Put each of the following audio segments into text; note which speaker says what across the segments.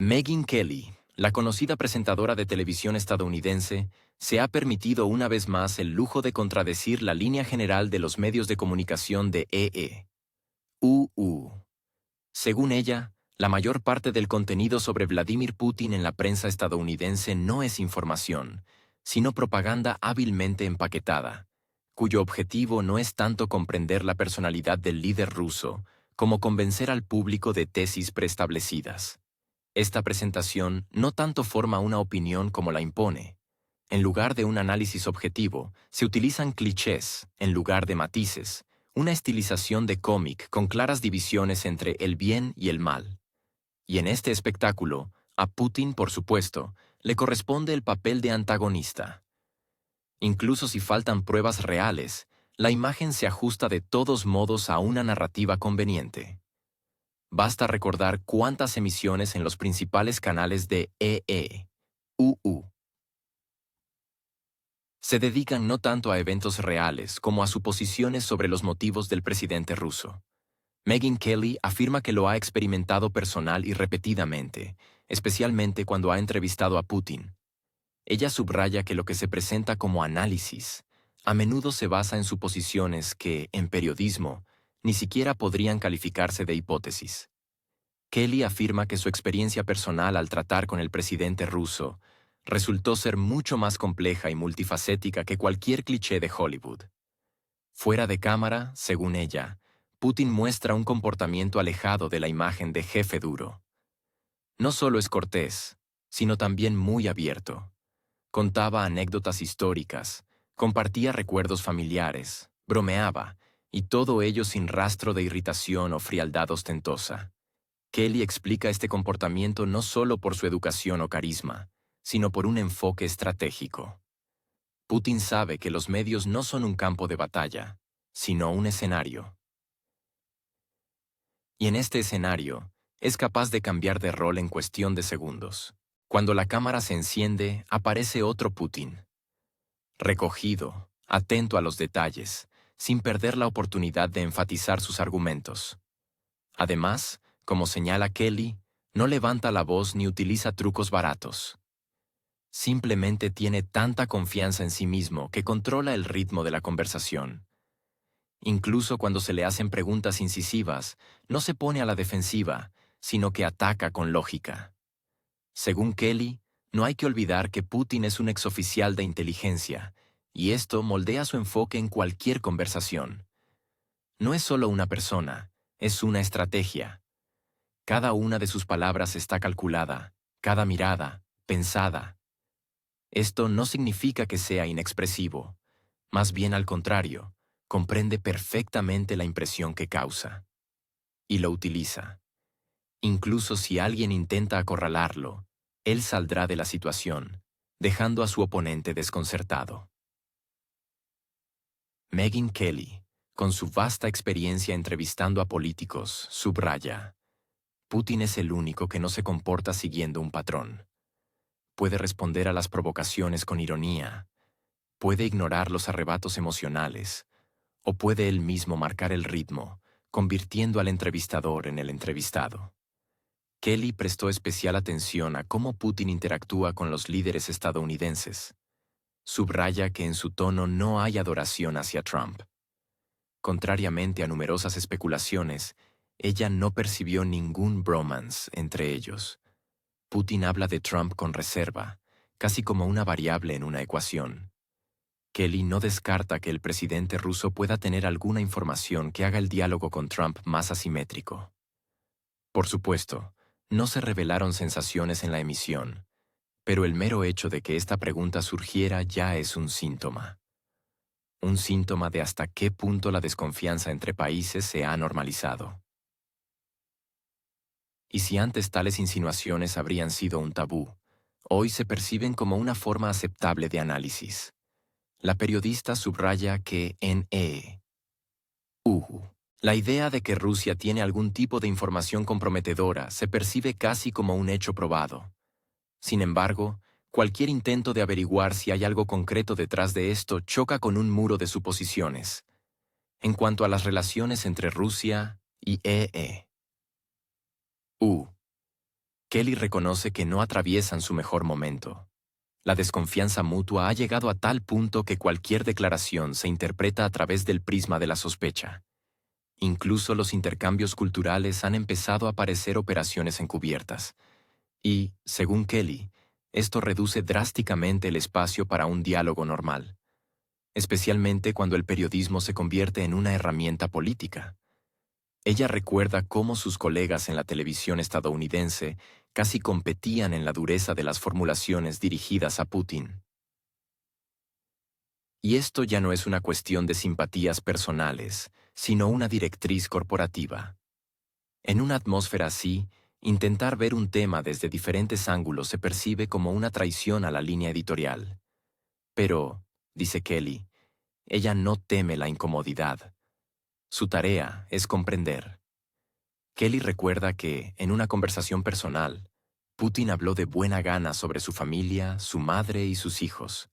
Speaker 1: Megyn Kelly, la conocida presentadora de televisión estadounidense, se ha permitido una vez más el lujo de contradecir la línea general de los medios de comunicación de EE. Según ella, la mayor parte del contenido sobre Vladimir Putin en la prensa estadounidense no es información, sino propaganda hábilmente empaquetada, cuyo objetivo no es tanto comprender la personalidad del líder ruso, como convencer al público de tesis preestablecidas. Esta presentación no tanto forma una opinión como la impone. En lugar de un análisis objetivo, se utilizan clichés en lugar de matices, una estilización de cómic con claras divisiones entre el bien y el mal. Y en este espectáculo, a Putin, por supuesto, le corresponde el papel de antagonista. Incluso si faltan pruebas reales, la imagen se ajusta de todos modos a una narrativa conveniente. Basta recordar cuántas emisiones en los principales canales de EE.UU se dedican no tanto a eventos reales como a suposiciones sobre los motivos del presidente ruso. Megyn Kelly afirma que lo ha experimentado personal y repetidamente, especialmente cuando ha entrevistado a Putin. Ella subraya que lo que se presenta como análisis a menudo se basa en suposiciones que, en periodismo, ni siquiera podrían calificarse de hipótesis. Kelly afirma que su experiencia personal al tratar con el presidente ruso resultó ser mucho más compleja y multifacética que cualquier cliché de Hollywood. Fuera de cámara, según ella, Putin muestra un comportamiento alejado de la imagen de jefe duro. No solo es cortés, sino también muy abierto. Contaba anécdotas históricas, compartía recuerdos familiares, bromeaba, y todo ello sin rastro de irritación o frialdad ostentosa. Kelly explica este comportamiento no solo por su educación o carisma, sino por un enfoque estratégico. Putin sabe que los medios no son un campo de batalla, sino un escenario. Y en este escenario, es capaz de cambiar de rol en cuestión de segundos. Cuando la cámara se enciende, aparece otro Putin. Recogido, atento a los detalles, sin perder la oportunidad de enfatizar sus argumentos. Además, como señala Kelly, no levanta la voz ni utiliza trucos baratos. Simplemente tiene tanta confianza en sí mismo que controla el ritmo de la conversación. Incluso cuando se le hacen preguntas incisivas, no se pone a la defensiva, sino que ataca con lógica. Según Kelly, no hay que olvidar que Putin es un exoficial de inteligencia, y esto moldea su enfoque en cualquier conversación. No es solo una persona, es una estrategia. Cada una de sus palabras está calculada, cada mirada, pensada. Esto no significa que sea inexpresivo, más bien al contrario, comprende perfectamente la impresión que causa. Y lo utiliza. Incluso si alguien intenta acorralarlo, él saldrá de la situación, dejando a su oponente desconcertado. Megyn Kelly, con su vasta experiencia entrevistando a políticos, subraya: Putin es el único que no se comporta siguiendo un patrón. Puede responder a las provocaciones con ironía, puede ignorar los arrebatos emocionales, o puede él mismo marcar el ritmo, convirtiendo al entrevistador en el entrevistado. Kelly prestó especial atención a cómo Putin interactúa con los líderes estadounidenses. Subraya que en su tono no hay adoración hacia Trump. Contrariamente a numerosas especulaciones, ella no percibió ningún bromance entre ellos. Putin habla de Trump con reserva, casi como una variable en una ecuación. Kelly no descarta que el presidente ruso pueda tener alguna información que haga el diálogo con Trump más asimétrico. Por supuesto, no se revelaron sensaciones en la emisión, pero el mero hecho de que esta pregunta surgiera ya es un síntoma. Un síntoma de hasta qué punto la desconfianza entre países se ha normalizado. Y si antes tales insinuaciones habrían sido un tabú, hoy se perciben como una forma aceptable de análisis. La periodista subraya que en la idea de que Rusia tiene algún tipo de información comprometedora se percibe casi como un hecho probado. Sin embargo, cualquier intento de averiguar si hay algo concreto detrás de esto choca con un muro de suposiciones. En cuanto a las relaciones entre Rusia y EE. Kelly reconoce que no atraviesan su mejor momento. La desconfianza mutua ha llegado a tal punto que cualquier declaración se interpreta a través del prisma de la sospecha. Incluso los intercambios culturales han empezado a parecer operaciones encubiertas. Y, según Kelly, esto reduce drásticamente el espacio para un diálogo normal, especialmente cuando el periodismo se convierte en una herramienta política. Ella recuerda cómo sus colegas en la televisión estadounidense casi competían en la dureza de las formulaciones dirigidas a Putin. Y esto ya no es una cuestión de simpatías personales, sino una directriz corporativa. En una atmósfera así, intentar ver un tema desde diferentes ángulos se percibe como una traición a la línea editorial. Pero, dice Kelly, ella no teme la incomodidad. Su tarea es comprender. Kelly recuerda que, en una conversación personal, Putin habló de buena gana sobre su familia, su madre y sus hijos.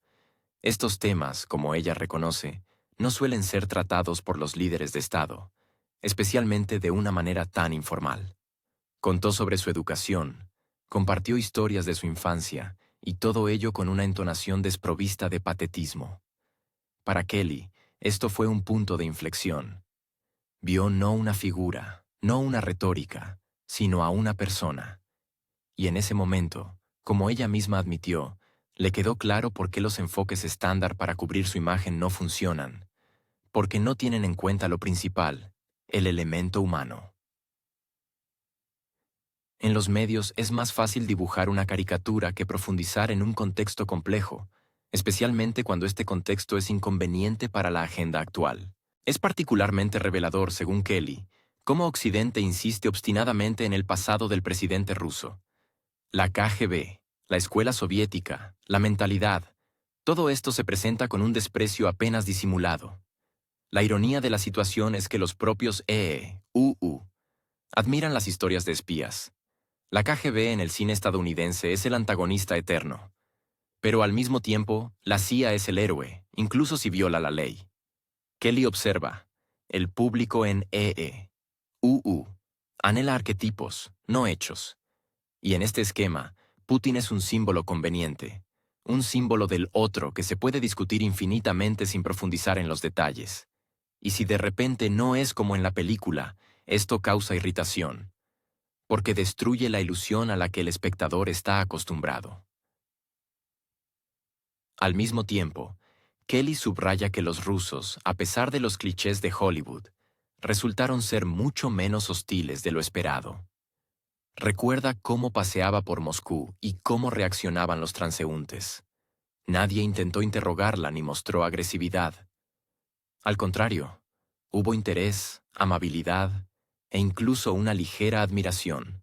Speaker 1: Estos temas, como ella reconoce, no suelen ser tratados por los líderes de Estado, especialmente de una manera tan informal. Contó sobre su educación, compartió historias de su infancia, y todo ello con una entonación desprovista de patetismo. Para Kelly, esto fue un punto de inflexión. Vio no una figura, no una retórica, sino a una persona. Y en ese momento, como ella misma admitió, le quedó claro por qué los enfoques estándar para cubrir su imagen no funcionan, porque no tienen en cuenta lo principal, el elemento humano. En los medios es más fácil dibujar una caricatura que profundizar en un contexto complejo, especialmente cuando este contexto es inconveniente para la agenda actual. Es particularmente revelador, según Kelly, cómo Occidente insiste obstinadamente en el pasado del presidente ruso. La KGB, la escuela soviética, la mentalidad, todo esto se presenta con un desprecio apenas disimulado. La ironía de la situación es que los propios admiran las historias de espías. La KGB en el cine estadounidense es el antagonista eterno. Pero al mismo tiempo, la CIA es el héroe, incluso si viola la ley. Kelly observa, el público en anhela arquetipos, no hechos. Y en este esquema, Putin es un símbolo conveniente, un símbolo del otro que se puede discutir infinitamente sin profundizar en los detalles. Y si de repente no es como en la película, esto causa irritación, porque destruye la ilusión a la que el espectador está acostumbrado. Al mismo tiempo, Kelly subraya que los rusos, a pesar de los clichés de Hollywood, resultaron ser mucho menos hostiles de lo esperado. Recuerda cómo paseaba por Moscú y cómo reaccionaban los transeúntes. Nadie intentó interrogarla ni mostró agresividad. Al contrario, hubo interés, amabilidad e incluso una ligera admiración.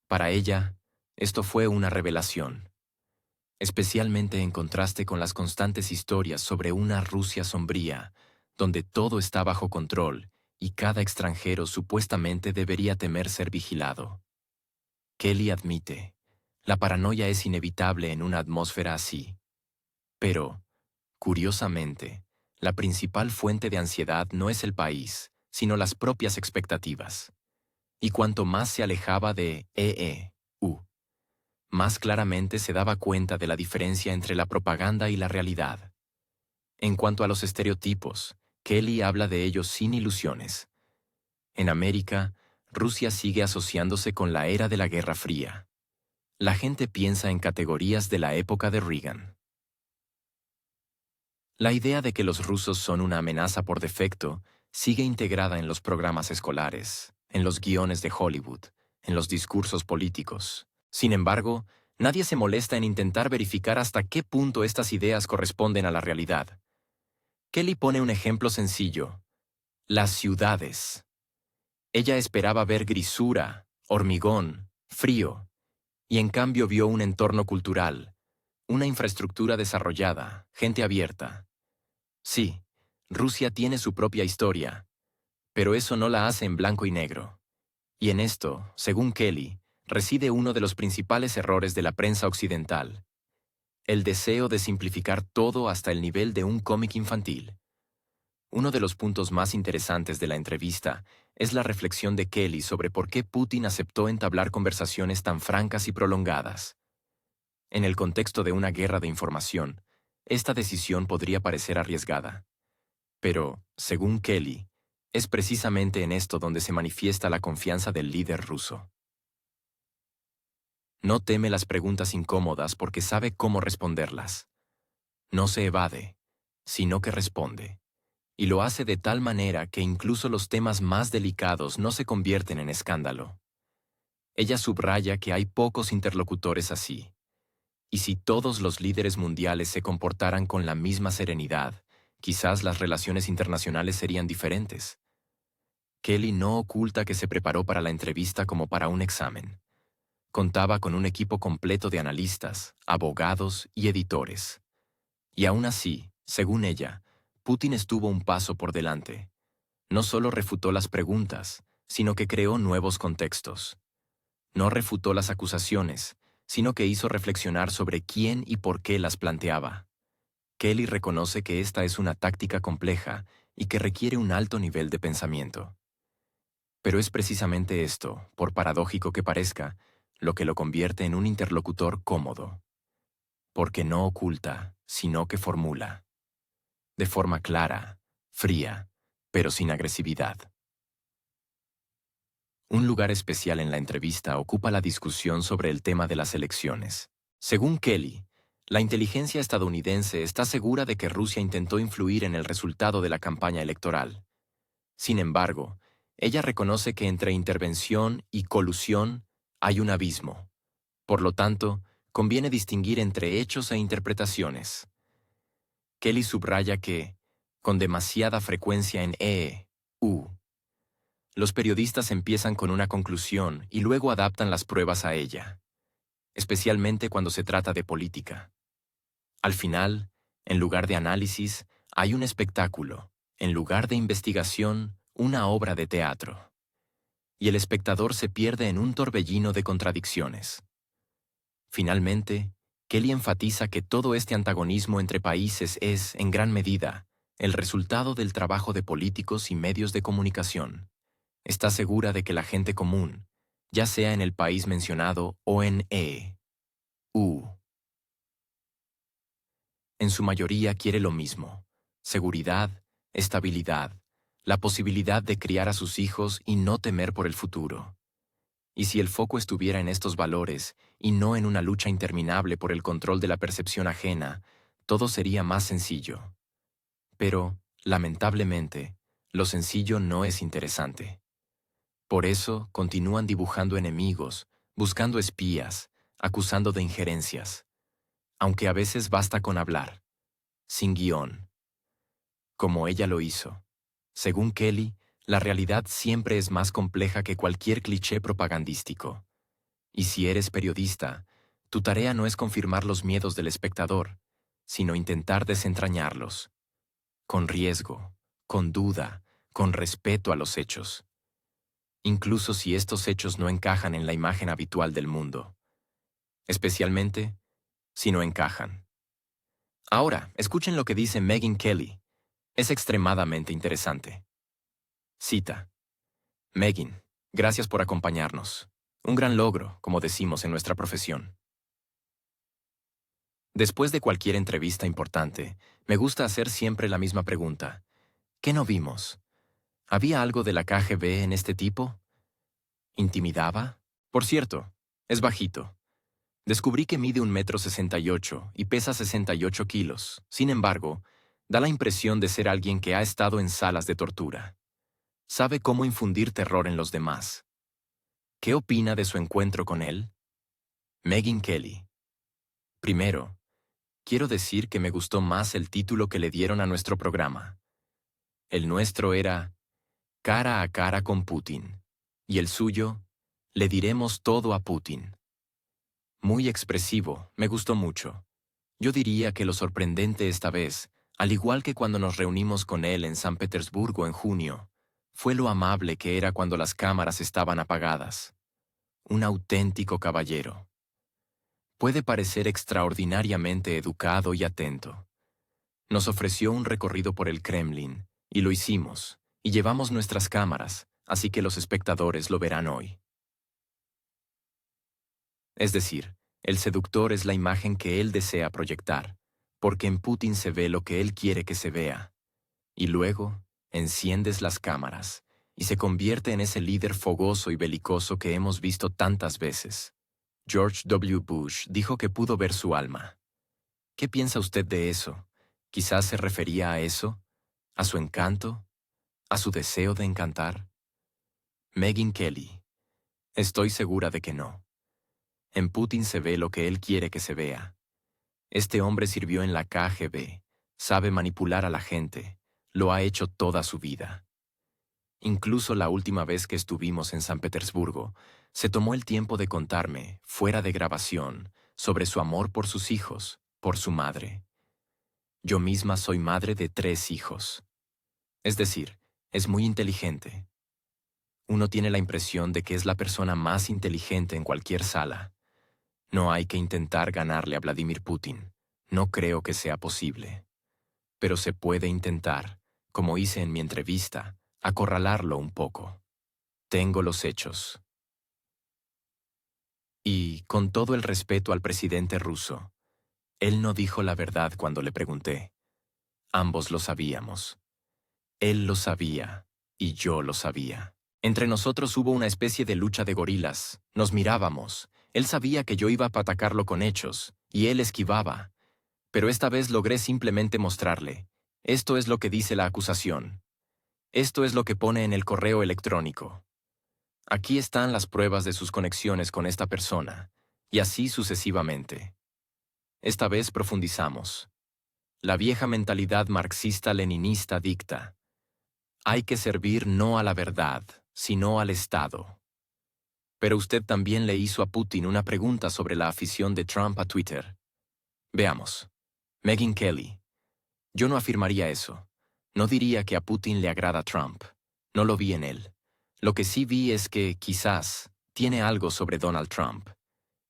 Speaker 1: Para ella, esto fue una revelación, especialmente en contraste con las constantes historias sobre una Rusia sombría, donde todo está bajo control y cada extranjero supuestamente debería temer ser vigilado. Kelly admite, la paranoia es inevitable en una atmósfera así. Pero, curiosamente, la principal fuente de ansiedad no es el país, sino las propias expectativas. Y cuanto más se alejaba de más claramente se daba cuenta de la diferencia entre la propaganda y la realidad. En cuanto a los estereotipos, Kelly habla de ellos sin ilusiones. En América, Rusia sigue asociándose con la era de la Guerra Fría. La gente piensa en categorías de la época de Reagan. La idea de que los rusos son una amenaza por defecto sigue integrada en los programas escolares, en los guiones de Hollywood, en los discursos políticos. Sin embargo, nadie se molesta en intentar verificar hasta qué punto estas ideas corresponden a la realidad. Kelly pone un ejemplo sencillo: las ciudades. Ella esperaba ver grisura, hormigón, frío, y en cambio vio un entorno cultural, una infraestructura desarrollada, gente abierta. Sí, Rusia tiene su propia historia, pero eso no la hace en blanco y negro. Y en esto, según Kelly, reside uno de los principales errores de la prensa occidental: el deseo de simplificar todo hasta el nivel de un cómic infantil. Uno de los puntos más interesantes de la entrevista es la reflexión de Kelly sobre por qué Putin aceptó entablar conversaciones tan francas y prolongadas. En el contexto de una guerra de información, esta decisión podría parecer arriesgada. Pero, según Kelly, es precisamente en esto donde se manifiesta la confianza del líder ruso. No teme las preguntas incómodas porque sabe cómo responderlas. No se evade, sino que responde. Y lo hace de tal manera que incluso los temas más delicados no se convierten en escándalo. Ella subraya que hay pocos interlocutores así. Y si todos los líderes mundiales se comportaran con la misma serenidad, quizás las relaciones internacionales serían diferentes. Kelly no oculta que se preparó para la entrevista como para un examen. Contaba con un equipo completo de analistas, abogados y editores. Y aún así, según ella, Putin estuvo un paso por delante. No solo refutó las preguntas, sino que creó nuevos contextos. No refutó las acusaciones, sino que hizo reflexionar sobre quién y por qué las planteaba. Kelly reconoce que esta es una táctica compleja y que requiere un alto nivel de pensamiento. Pero es precisamente esto, por paradójico que parezca, lo que lo convierte en un interlocutor cómodo. Porque no oculta, sino que formula. De forma clara, fría, pero sin agresividad. Un lugar especial en la entrevista ocupa la discusión sobre el tema de las elecciones. Según Kelly, la inteligencia estadounidense está segura de que Rusia intentó influir en el resultado de la campaña electoral. Sin embargo, ella reconoce que entre intervención y colusión hay un abismo. Por lo tanto, conviene distinguir entre hechos e interpretaciones. Kelly subraya que, con demasiada frecuencia en EU, los periodistas empiezan con una conclusión y luego adaptan las pruebas a ella, especialmente cuando se trata de política. Al final, en lugar de análisis, hay un espectáculo, en lugar de investigación, una obra de teatro. Y el espectador se pierde en un torbellino de contradicciones. Finalmente, Kelly enfatiza que todo este antagonismo entre países es, en gran medida, el resultado del trabajo de políticos y medios de comunicación. Está segura de que la gente común, ya sea en el país mencionado o en EU, en su mayoría quiere lo mismo: seguridad, estabilidad, la posibilidad de criar a sus hijos y no temer por el futuro. Y si el foco estuviera en estos valores y no en una lucha interminable por el control de la percepción ajena, todo sería más sencillo. Pero, lamentablemente, lo sencillo no es interesante. Por eso continúan dibujando enemigos, buscando espías, acusando de injerencias. Aunque a veces basta con hablar, sin guión, como ella lo hizo. Según Kelly, la realidad siempre es más compleja que cualquier cliché propagandístico. Y si eres periodista, tu tarea no es confirmar los miedos del espectador, sino intentar desentrañarlos, con riesgo, con duda, con respeto a los hechos, incluso si estos hechos no encajan en la imagen habitual del mundo, especialmente si no encajan. Ahora, escuchen lo que dice Megyn Kelly. Es extremadamente interesante. Cita: Megyn, gracias por acompañarnos. Un gran logro, como decimos en nuestra profesión. Después de cualquier entrevista importante, me gusta hacer siempre la misma pregunta. ¿Qué no vimos? ¿Había algo de la KGB en este tipo? ¿Intimidaba? Por cierto, es bajito. Descubrí que mide 1,68 m y pesa 68 kilos. Sin embargo, da la impresión de ser alguien que ha estado en salas de tortura. Sabe cómo infundir terror en los demás. ¿Qué opina de su encuentro con él? Megyn Kelly. Primero, quiero decir que me gustó más el título que le dieron a nuestro programa. El nuestro era Cara a cara con Putin. Y el suyo, Le diremos todo a Putin. Muy expresivo, me gustó mucho. Yo diría que lo sorprendente esta vez, al igual que cuando nos reunimos con él en San Petersburgo en junio, fue lo amable que era cuando las cámaras estaban apagadas. Un auténtico caballero. Puede parecer extraordinariamente educado y atento. Nos ofreció un recorrido por el Kremlin, Y lo hicimos, y llevamos nuestras cámaras, así que los espectadores lo verán hoy. Es decir, el seductor es la imagen que él desea proyectar, porque en Putin se ve lo que él quiere que se vea. Y luego, enciendes las cámaras, y se convierte en ese líder fogoso y belicoso que hemos visto tantas veces. George W. Bush dijo que pudo ver su alma. ¿Qué piensa usted de eso? ¿Quizás se refería a eso? ¿A su encanto? ¿A su deseo de encantar? Megyn Kelly. Estoy segura de que no. En Putin se ve lo que él quiere que se vea. Este hombre sirvió en la KGB, sabe manipular a la gente, lo ha hecho toda su vida. Incluso la última vez que estuvimos en San Petersburgo, se tomó el tiempo de contarme, fuera de grabación, sobre su amor por sus hijos, por su madre. Yo misma soy madre de 3 hijos. Es decir, es muy inteligente. Uno tiene la impresión de que es la persona más inteligente en cualquier sala. No hay que intentar ganarle a Vladimir Putin. No creo que sea posible. Pero se puede intentar, como hice en mi entrevista, acorralarlo un poco. Tengo los hechos. Y, con todo el respeto al presidente ruso, él no dijo la verdad cuando le pregunté. Ambos lo sabíamos. Él lo sabía, y yo lo sabía. Entre nosotros hubo una especie de lucha de gorilas. Nos mirábamos. Él sabía que yo iba a atacarlo con hechos, y él esquivaba. Pero esta vez logré simplemente mostrarle. Esto es lo que dice la acusación. Esto es lo que pone en el correo electrónico. Aquí están las pruebas de sus conexiones con esta persona, y así sucesivamente. Esta vez profundizamos. La vieja mentalidad marxista-leninista dicta: hay que servir no a la verdad, sino al Estado. Pero usted también le hizo a Putin una pregunta sobre la afición de Trump a Twitter. Veamos. Megyn Kelly. Yo no afirmaría eso. No diría que a Putin le agrada Trump. No lo vi en él. Lo que sí vi es que, quizás, tiene algo sobre Donald Trump.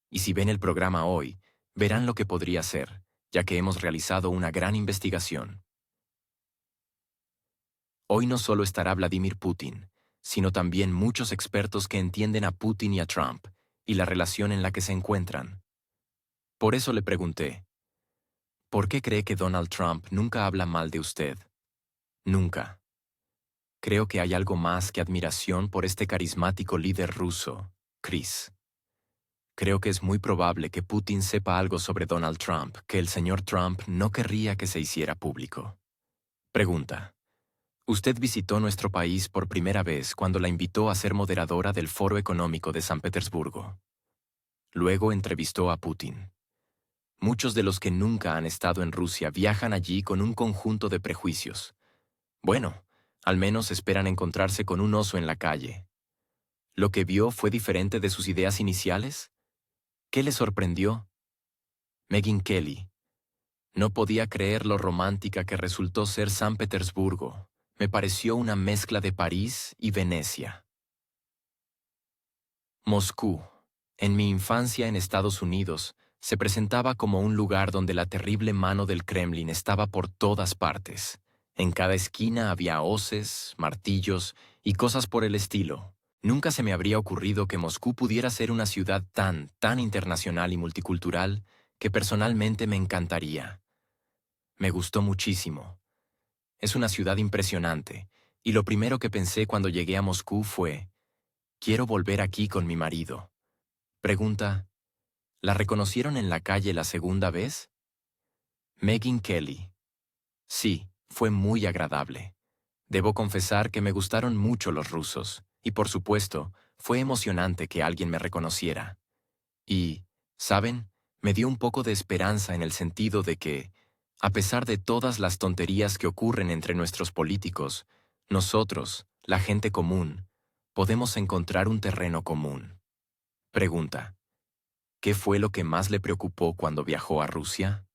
Speaker 1: Y si ven el programa hoy, verán lo que podría ser, ya que hemos realizado una gran investigación. Hoy no solo estará Vladimir Putin, sino también muchos expertos que entienden a Putin y a Trump, y la relación en la que se encuentran. Por eso le pregunté, ¿por qué cree que Donald Trump nunca habla mal de usted? Nunca. Creo que hay algo más que admiración por este carismático líder ruso, Chris. Creo que es muy probable que Putin sepa algo sobre Donald Trump que el señor Trump no querría que se hiciera público. Pregunta. Usted visitó nuestro país por primera vez cuando la invitó a ser moderadora del Foro Económico de San Petersburgo. Luego entrevistó a Putin. Muchos de los que nunca han estado en Rusia viajan allí con un conjunto de prejuicios. Bueno, al menos esperan encontrarse con un oso en la calle. ¿Lo que vio fue diferente de sus ideas iniciales? ¿Qué le sorprendió? Megyn Kelly. No podía creer lo romántica que resultó ser San Petersburgo. Me pareció una mezcla de París y Venecia. Moscú, en mi infancia en Estados Unidos, se presentaba como un lugar donde la terrible mano del Kremlin estaba por todas partes. En cada esquina había hoces, martillos y cosas por el estilo. Nunca se me habría ocurrido que Moscú pudiera ser una ciudad tan internacional y multicultural que personalmente me encantaría. Me gustó muchísimo. Es una ciudad impresionante, y lo primero que pensé cuando llegué a Moscú fue: quiero volver aquí con mi marido. Pregunta: ¿la reconocieron en la calle la segunda vez? Megyn Kelly. Sí, fue muy agradable. Debo confesar que me gustaron mucho los rusos, y por supuesto, fue emocionante que alguien me reconociera. Y, ¿saben? Me dio un poco de esperanza en el sentido de que, a pesar de todas las tonterías que ocurren entre nuestros políticos, nosotros, la gente común, podemos encontrar un terreno común. Pregunta: ¿qué fue lo que más le preocupó cuando viajó a Rusia?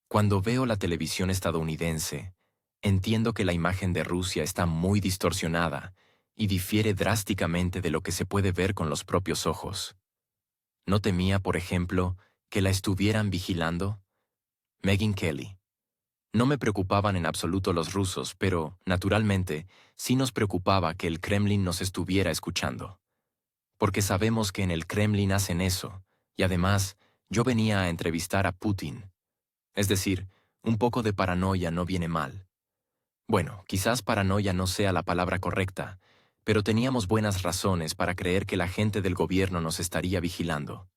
Speaker 1: Cuando veo la televisión estadounidense, entiendo que la imagen de Rusia está muy distorsionada y difiere drásticamente de lo que se puede ver con los propios ojos. ¿No temía, por ejemplo, que la estuvieran vigilando? Megyn Kelly. No me preocupaban en absoluto los rusos, pero, naturalmente, sí nos preocupaba que el Kremlin nos estuviera escuchando. Porque sabemos que en el Kremlin hacen eso, y además, yo venía a entrevistar a Putin. Es decir, un poco de paranoia no viene mal. Bueno, quizás paranoia no sea la palabra correcta, pero teníamos buenas razones para creer que la gente del gobierno nos estaría vigilando.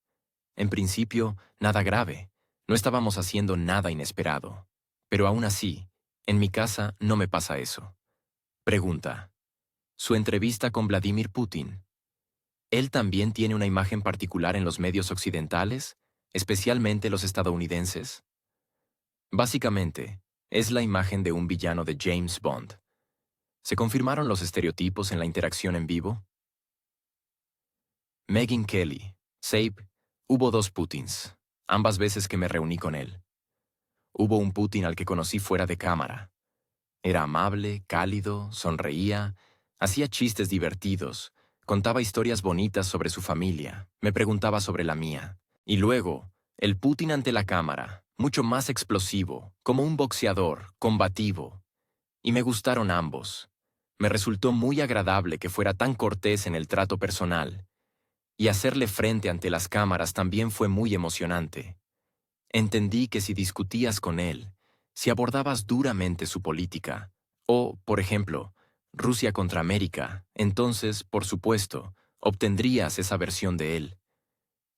Speaker 1: En principio, nada grave. No estábamos haciendo nada inesperado. Pero aún así, en mi casa no me pasa eso. Pregunta. ¿Su entrevista con Vladimir Putin? ¿Él también tiene una imagen particular en los medios occidentales, especialmente los estadounidenses? Básicamente, es la imagen de un villano de James Bond. ¿Se confirmaron los estereotipos en la interacción en vivo? Megyn Kelly. Sabe, hubo dos Putins, ambas veces que me reuní con él. Hubo un Putin al que conocí fuera de cámara. Era amable, cálido, sonreía, hacía chistes divertidos, contaba historias bonitas sobre su familia, me preguntaba sobre la mía. Y luego, el Putin ante la cámara, mucho más explosivo, como un boxeador, combativo. Y me gustaron ambos. Me resultó muy agradable que fuera tan cortés en el trato personal. Y hacerle frente ante las cámaras también fue muy emocionante. Entendí que si discutías con él, si abordabas duramente su política, o, por ejemplo, Rusia contra América, entonces, por supuesto, obtendrías esa versión de él.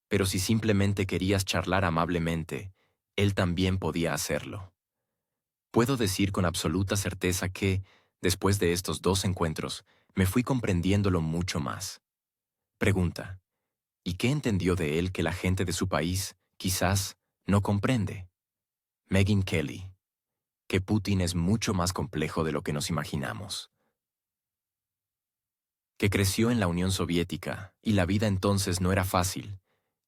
Speaker 1: Pero si simplemente querías charlar amablemente, él también podía hacerlo. Puedo decir con absoluta certeza que, después de estos dos encuentros, me fui comprendiéndolo mucho más. Pregunta. ¿Y qué entendió de él que la gente de su país, quizás, no comprende? Megyn Kelly. Que Putin es mucho más complejo de lo que nos imaginamos. Que creció en la Unión Soviética y la vida entonces no era fácil,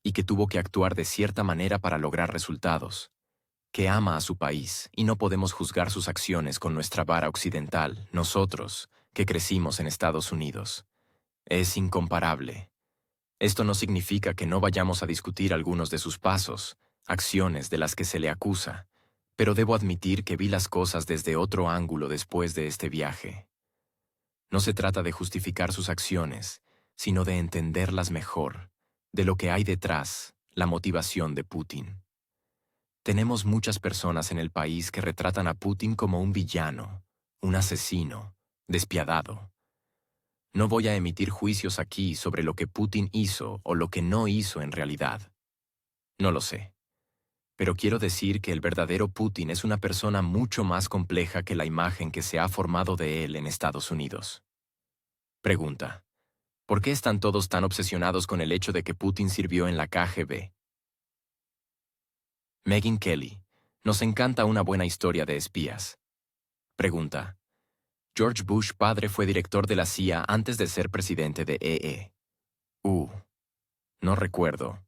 Speaker 1: y que tuvo que actuar de cierta manera para lograr resultados. Que ama a su país y no podemos juzgar sus acciones con nuestra vara occidental, nosotros, que crecimos en Estados Unidos. Es incomparable. Esto no significa que no vayamos a discutir algunos de sus pasos, acciones de las que se le acusa, pero debo admitir que vi las cosas desde otro ángulo después de este viaje. No se trata de justificar sus acciones, sino de entenderlas mejor, de lo que hay detrás, la motivación de Putin. Tenemos muchas personas en el país que retratan a Putin como un villano, un asesino, despiadado. No voy a emitir juicios aquí sobre lo que Putin hizo o lo que no hizo en realidad. No lo sé. Pero quiero decir que el verdadero Putin es una persona mucho más compleja que la imagen que se ha formado de él en Estados Unidos. Pregunta. ¿Por qué están todos tan obsesionados con el hecho de que Putin sirvió en la KGB? Megyn Kelly. Nos encanta una buena historia de espías. Pregunta. George Bush padre fue director de la CIA antes de ser presidente de EE. No recuerdo.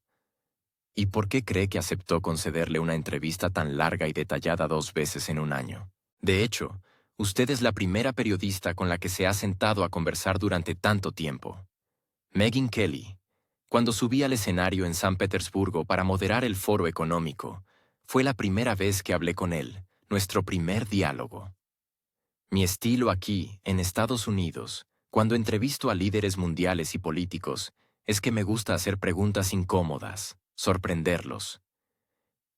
Speaker 1: ¿Y por qué cree que aceptó concederle una entrevista tan larga y detallada 2 veces en un año? De hecho, usted es la primera periodista con la que se ha sentado a conversar durante tanto tiempo. Megyn Kelly. Cuando subí al escenario en San Petersburgo para moderar el foro económico, fue la primera vez que hablé con él, nuestro primer diálogo. Mi estilo aquí, en Estados Unidos, cuando entrevisto a líderes mundiales y políticos, es que me gusta hacer preguntas incómodas, sorprenderlos.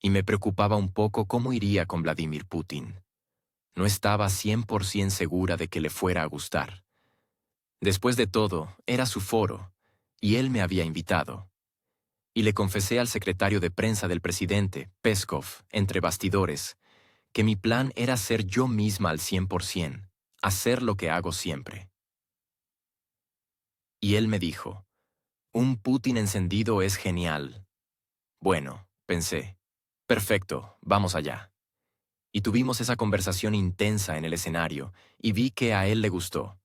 Speaker 1: Y me preocupaba un poco cómo iría con Vladimir Putin. No estaba 100% segura de que le fuera a gustar. Después de todo, era su foro, y él me había invitado. Y le confesé al secretario de prensa del presidente, Peskov, entre bastidores, que mi plan era ser yo misma al 100%, hacer lo que hago siempre. Y él me dijo, un Putin encendido es genial. Bueno, pensé, perfecto, vamos allá. Y tuvimos esa conversación intensa en el escenario, y vi que a él le gustó.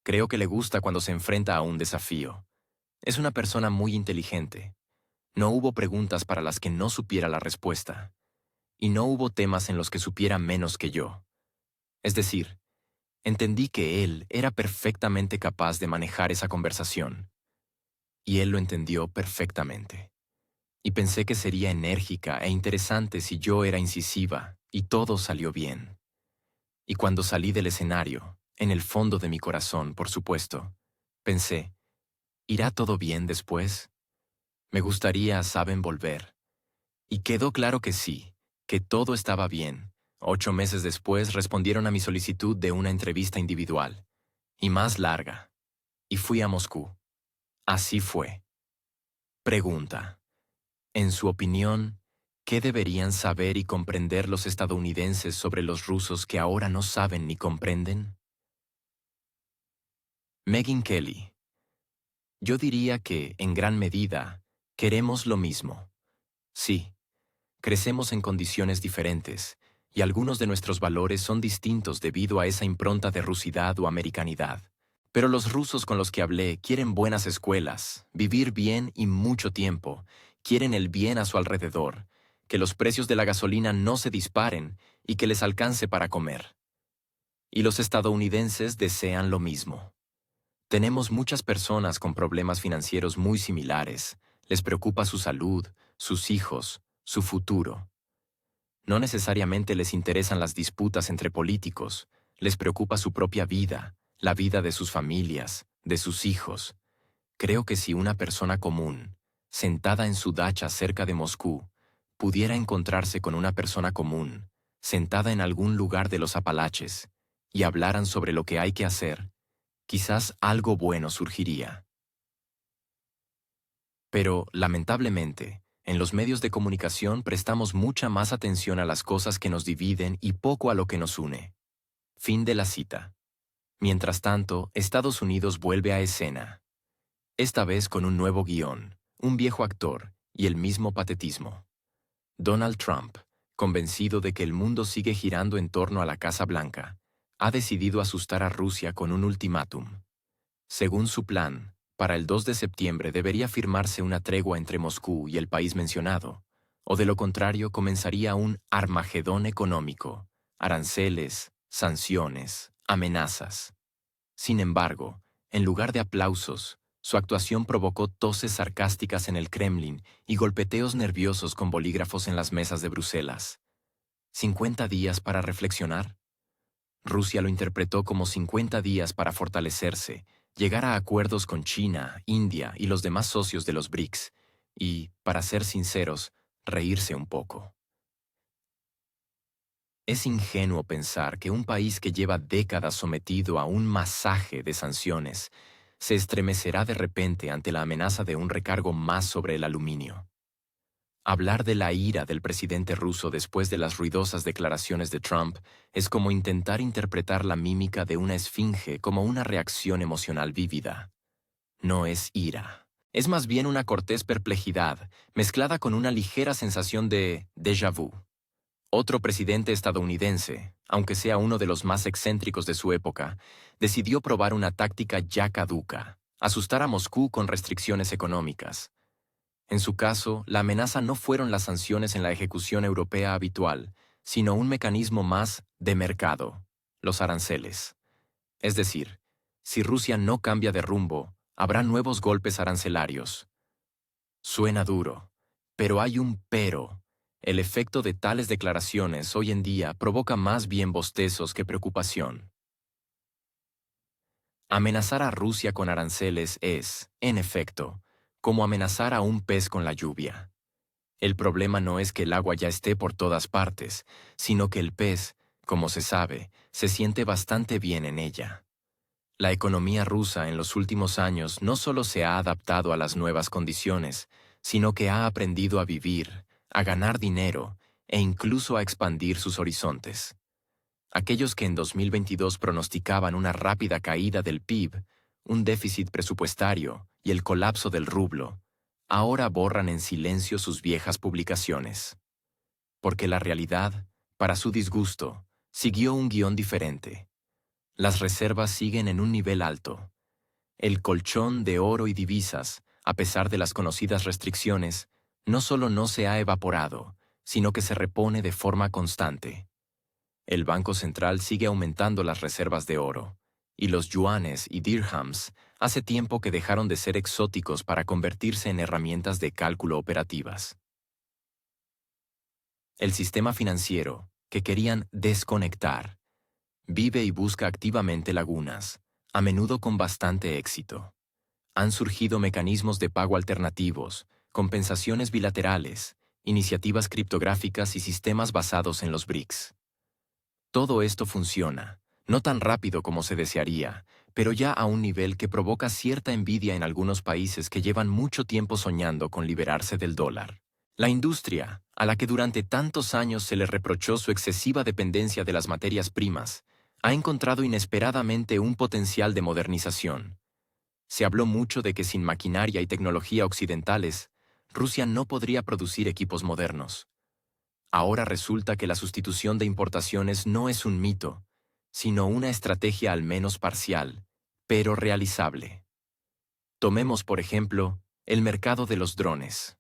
Speaker 1: Creo que le gusta cuando se enfrenta a un desafío. Es una persona muy inteligente. No hubo preguntas para las que no supiera la respuesta. Y no hubo temas en los que supiera menos que yo. Es decir, entendí que él era perfectamente capaz de manejar esa conversación. Y él lo entendió perfectamente. Y pensé que sería enérgica e interesante si yo era incisiva, Y todo salió bien. Y cuando salí del escenario, en el fondo de mi corazón, por supuesto, pensé, ¿irá todo bien después? Me gustaría, saben, volver. Y quedó claro que sí, que todo estaba bien. 8 meses después respondieron a mi solicitud de una entrevista individual, y más larga. Y fui a Moscú. Así fue. Pregunta. En su opinión, ¿qué deberían saber y comprender los estadounidenses sobre los rusos que ahora no saben ni comprenden? Megyn Kelly. Yo diría que, en gran medida, queremos lo mismo. Sí, crecemos en condiciones diferentes, y algunos de nuestros valores son distintos debido a esa impronta de rusidad o americanidad. Pero los rusos con los que hablé quieren buenas escuelas, vivir bien y mucho tiempo, quieren el bien a su alrededor, que los precios de la gasolina no se disparen y que les alcance para comer. Y los estadounidenses desean lo mismo. Tenemos muchas personas con problemas financieros muy similares. Les preocupa su salud, sus hijos, su futuro. No necesariamente les interesan las disputas entre políticos, les preocupa su propia vida, la vida de sus familias, de sus hijos. Creo que si una persona común, sentada en su dacha cerca de Moscú, pudiera encontrarse con una persona común, sentada en algún lugar de los Apalaches, y hablaran sobre lo que hay que hacer, quizás algo bueno surgiría. Pero, lamentablemente, en los medios de comunicación prestamos mucha más atención a las cosas que nos dividen y poco a lo que nos une. Fin de la cita. Mientras tanto, Estados Unidos vuelve a escena. Esta vez con un nuevo guión, un viejo actor y el mismo patetismo. Donald Trump, convencido de que el mundo sigue girando en torno a la Casa Blanca, ha decidido asustar a Rusia con un ultimátum. Según su plan, para el 2 de septiembre debería firmarse una tregua entre Moscú y el país mencionado, o de lo contrario comenzaría un Armagedón económico, aranceles, sanciones, amenazas. Sin embargo, en lugar de aplausos, su actuación provocó toses sarcásticas en el Kremlin y golpeteos nerviosos con bolígrafos en las mesas de Bruselas. ¿50 días para reflexionar? Rusia lo interpretó como 50 días para fortalecerse, llegar a acuerdos con China, India y los demás socios de los BRICS, y, para ser sinceros, reírse un poco. Es ingenuo pensar que un país que lleva décadas sometido a un masaje de sanciones se estremecerá de repente ante la amenaza de un recargo más sobre el aluminio. Hablar de la ira del presidente ruso después de las ruidosas declaraciones de Trump es como intentar interpretar la mímica de una esfinge como una reacción emocional vívida. No es ira. Es más bien una cortés perplejidad, mezclada con una ligera sensación de déjà vu. Otro presidente estadounidense, aunque sea uno de los más excéntricos de su época, decidió probar una táctica ya caduca: asustar a Moscú con restricciones económicas. En su caso, la amenaza no fueron las sanciones en la ejecución europea habitual, sino un mecanismo más de mercado: los aranceles. Es decir, si Rusia no cambia de rumbo, habrá nuevos golpes arancelarios. Suena duro, pero hay un pero. El efecto de tales declaraciones hoy en día provoca más bien bostezos que preocupación. Amenazar a Rusia con aranceles es, en efecto, como amenazar a un pez con la lluvia. El problema no es que el agua ya esté por todas partes, sino que el pez, como se sabe, se siente bastante bien en ella. La economía rusa en los últimos años no solo se ha adaptado a las nuevas condiciones, sino que ha aprendido a vivir, a ganar dinero e incluso a expandir sus horizontes. Aquellos que en 2022 pronosticaban una rápida caída del PIB, un déficit presupuestario y el colapso del rublo, ahora borran en silencio sus viejas publicaciones. Porque la realidad, para su disgusto, siguió un guión diferente. Las reservas siguen en un nivel alto. El colchón de oro y divisas, a pesar de las conocidas restricciones, no solo no se ha evaporado, sino que se repone de forma constante. El Banco Central sigue aumentando las reservas de oro, y los yuanes y dirhams hace tiempo que dejaron de ser exóticos para convertirse en herramientas de cálculo operativas. El sistema financiero, que querían desconectar. Vive y busca activamente lagunas, a menudo con bastante éxito. Han surgido mecanismos de pago alternativos, compensaciones bilaterales, iniciativas criptográficas y sistemas basados en los BRICS. Todo esto funciona, no tan rápido como se desearía, pero ya a un nivel que provoca cierta envidia en algunos países que llevan mucho tiempo soñando con liberarse del dólar. La industria, a la que durante tantos años se le reprochó su excesiva dependencia de las materias primas, ha encontrado inesperadamente un potencial de modernización. Se habló mucho de que sin maquinaria y tecnología occidentales, Rusia no podría producir equipos modernos. Ahora resulta que la sustitución de importaciones no es un mito, sino una estrategia al menos parcial, pero realizable. Tomemos, por ejemplo, el mercado de los drones.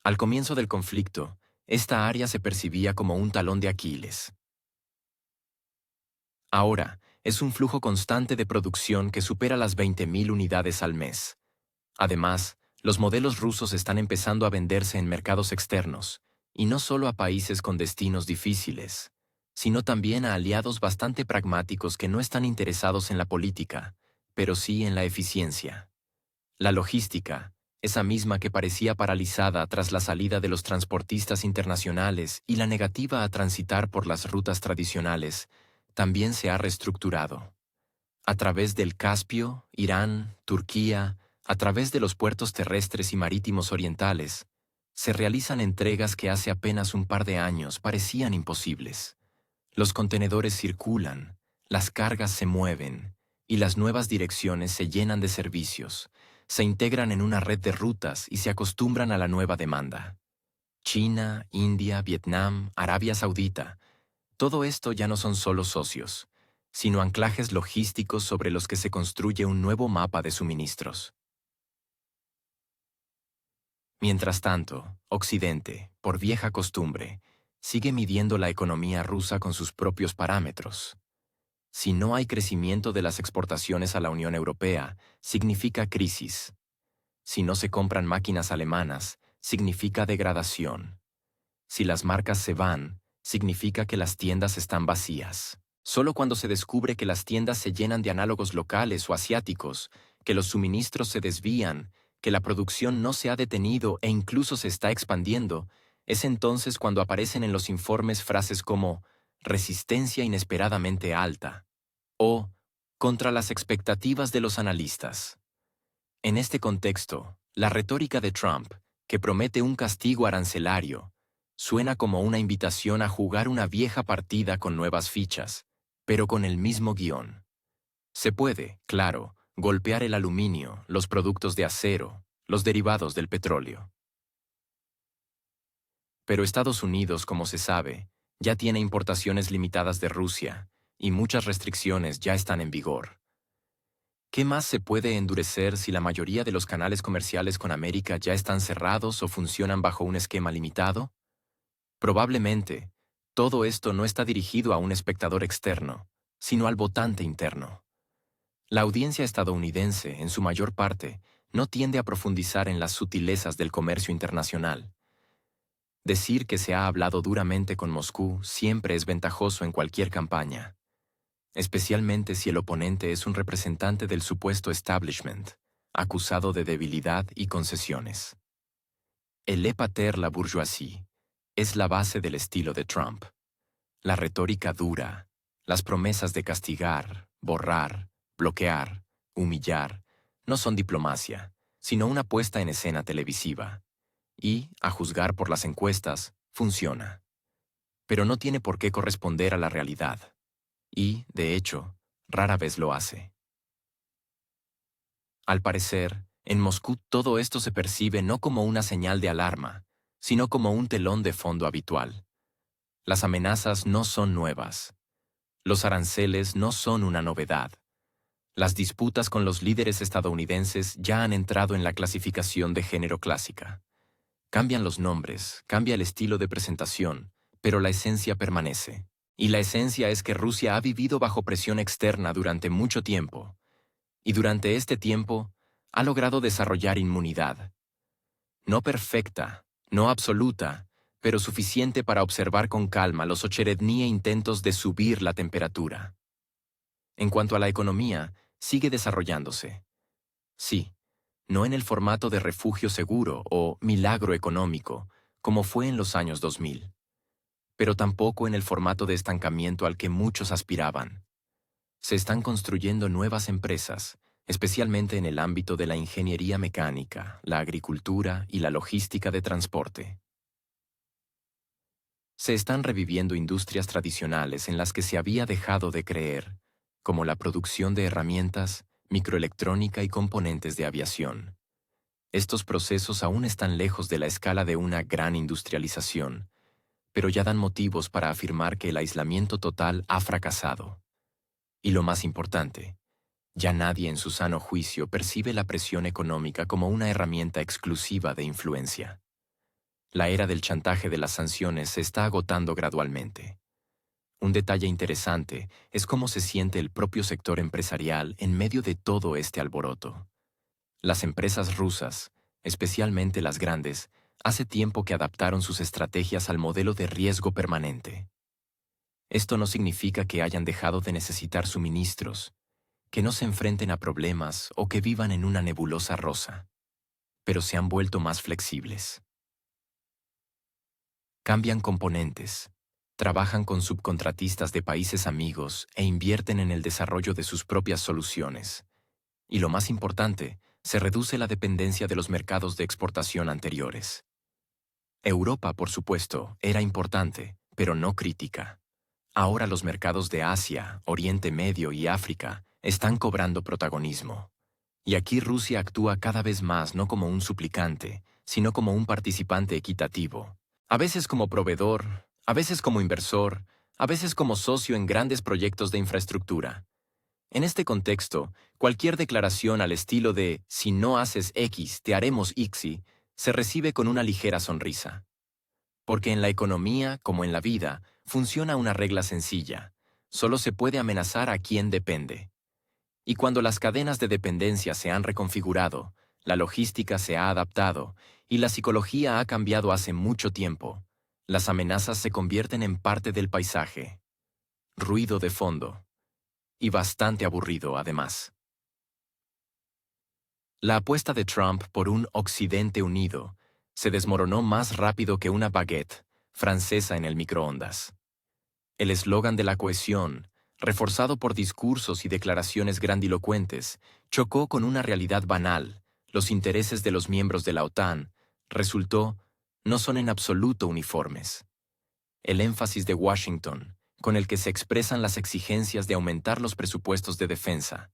Speaker 1: Al comienzo del conflicto, esta área se percibía como un talón de Aquiles. Ahora, es un flujo constante de producción que supera las 20.000 unidades al mes. Además, los modelos rusos están empezando a venderse en mercados externos, y no solo a países con destinos difíciles, sino también a aliados bastante pragmáticos que no están interesados en la política, pero sí en la eficiencia. La logística, esa misma que parecía paralizada tras la salida de los transportistas internacionales y la negativa a transitar por las rutas tradicionales, también se ha reestructurado. A través del Caspio, Irán, Turquía, a través de los puertos terrestres y marítimos orientales, se realizan entregas que hace apenas un par de años parecían imposibles. Los contenedores circulan, las cargas se mueven, y las nuevas direcciones se llenan de servicios, se integran en una red de rutas y se acostumbran a la nueva demanda. China, India, Vietnam, Arabia Saudita, todo esto ya no son solo socios, sino anclajes logísticos sobre los que se construye un nuevo mapa de suministros. Mientras tanto, Occidente, por vieja costumbre, sigue midiendo la economía rusa con sus propios parámetros. Si no hay crecimiento de las exportaciones a la Unión Europea, significa crisis. Si no se compran máquinas alemanas, significa degradación. Si las marcas se van, significa que las tiendas están vacías. Solo cuando se descubre que las tiendas se llenan de análogos locales o asiáticos, que los suministros se desvían, que la producción no se ha detenido e incluso se está expandiendo, es entonces cuando aparecen en los informes frases como resistencia inesperadamente alta o contra las expectativas de los analistas. En este contexto, la retórica de Trump, que promete un castigo arancelario, suena como una invitación a jugar una vieja partida con nuevas fichas, pero con el mismo guión. Se puede, claro, golpear el aluminio, los productos de acero, los derivados del petróleo. Pero Estados Unidos, como se sabe, ya tiene importaciones limitadas de Rusia, y muchas restricciones ya están en vigor. ¿Qué más se puede endurecer si la mayoría de los canales comerciales con América ya están cerrados o funcionan bajo un esquema limitado? Probablemente, todo esto no está dirigido a un espectador externo, sino al votante interno. La audiencia estadounidense, en su mayor parte, no tiende a profundizar en las sutilezas del comercio internacional. Decir que se ha hablado duramente con Moscú siempre es ventajoso en cualquier campaña, especialmente si el oponente es un representante del supuesto establishment, acusado de debilidad y concesiones. El épater la bourgeoisie es la base del estilo de Trump. La retórica dura, las promesas de castigar, borrar, bloquear, humillar, no son diplomacia, sino una puesta en escena televisiva. Y, a juzgar por las encuestas, funciona. Pero no tiene por qué corresponder a la realidad. Y, de hecho, rara vez lo hace. Al parecer, en Moscú todo esto se percibe no como una señal de alarma, sino como un telón de fondo habitual. Las amenazas no son nuevas. Los aranceles no son una novedad. Las disputas con los líderes estadounidenses ya han entrado en la clasificación de género clásica. Cambian los nombres, cambia el estilo de presentación, pero la esencia permanece. Y la esencia es que Rusia ha vivido bajo presión externa durante mucho tiempo. Y durante este tiempo, ha logrado desarrollar inmunidad. No perfecta, no absoluta, pero suficiente para observar con calma los Ocherední intentos de subir la temperatura. En cuanto a la economía, sigue desarrollándose. Sí, no en el formato de refugio seguro o milagro económico, como fue en los años 2000, pero tampoco en el formato de estancamiento al que muchos aspiraban. Se están construyendo nuevas empresas, especialmente en el ámbito de la ingeniería mecánica, la agricultura y la logística de transporte. Se están reviviendo industrias tradicionales en las que se había dejado de creer, como la producción de herramientas, microelectrónica y componentes de aviación. Estos procesos aún están lejos de la escala de una gran industrialización, pero ya dan motivos para afirmar que el aislamiento total ha fracasado. Y lo más importante, ya nadie en su sano juicio percibe la presión económica como una herramienta exclusiva de influencia. La era del chantaje de las sanciones se está agotando gradualmente. Un detalle interesante es cómo se siente el propio sector empresarial en medio de todo este alboroto. Las empresas rusas, especialmente las grandes, hace tiempo que adaptaron sus estrategias al modelo de riesgo permanente. Esto no significa que hayan dejado de necesitar suministros, que no se enfrenten a problemas o que vivan en una nebulosa rosa, pero se han vuelto más flexibles. Cambian componentes, trabajan con subcontratistas de países amigos e invierten en el desarrollo de sus propias soluciones. Y lo más importante, se reduce la dependencia de los mercados de exportación anteriores. Europa, por supuesto, era importante, pero no crítica. Ahora los mercados de Asia, Oriente Medio y África están cobrando protagonismo. Y aquí Rusia actúa cada vez más no como un suplicante, sino como un participante equitativo. A veces como proveedor, a veces como inversor, a veces como socio en grandes proyectos de infraestructura. En este contexto, cualquier declaración al estilo de «si no haces X, te haremos Y» se recibe con una ligera sonrisa. Porque en la economía, como en la vida, funciona una regla sencilla. Solo se puede amenazar a quien depende. Y cuando las cadenas de dependencia se han reconfigurado, la logística se ha adaptado y la psicología ha cambiado hace mucho tiempo, las amenazas se convierten en parte del paisaje. Ruido de fondo. Y bastante aburrido, además. La apuesta de Trump por un Occidente unido se desmoronó más rápido que una baguette francesa en el microondas. El eslogan de la cohesión, reforzado por discursos y declaraciones grandilocuentes, chocó con una realidad banal. Los intereses de los miembros de la OTAN, resultó, no son en absoluto uniformes. El énfasis de Washington, con el que se expresan las exigencias de aumentar los presupuestos de defensa,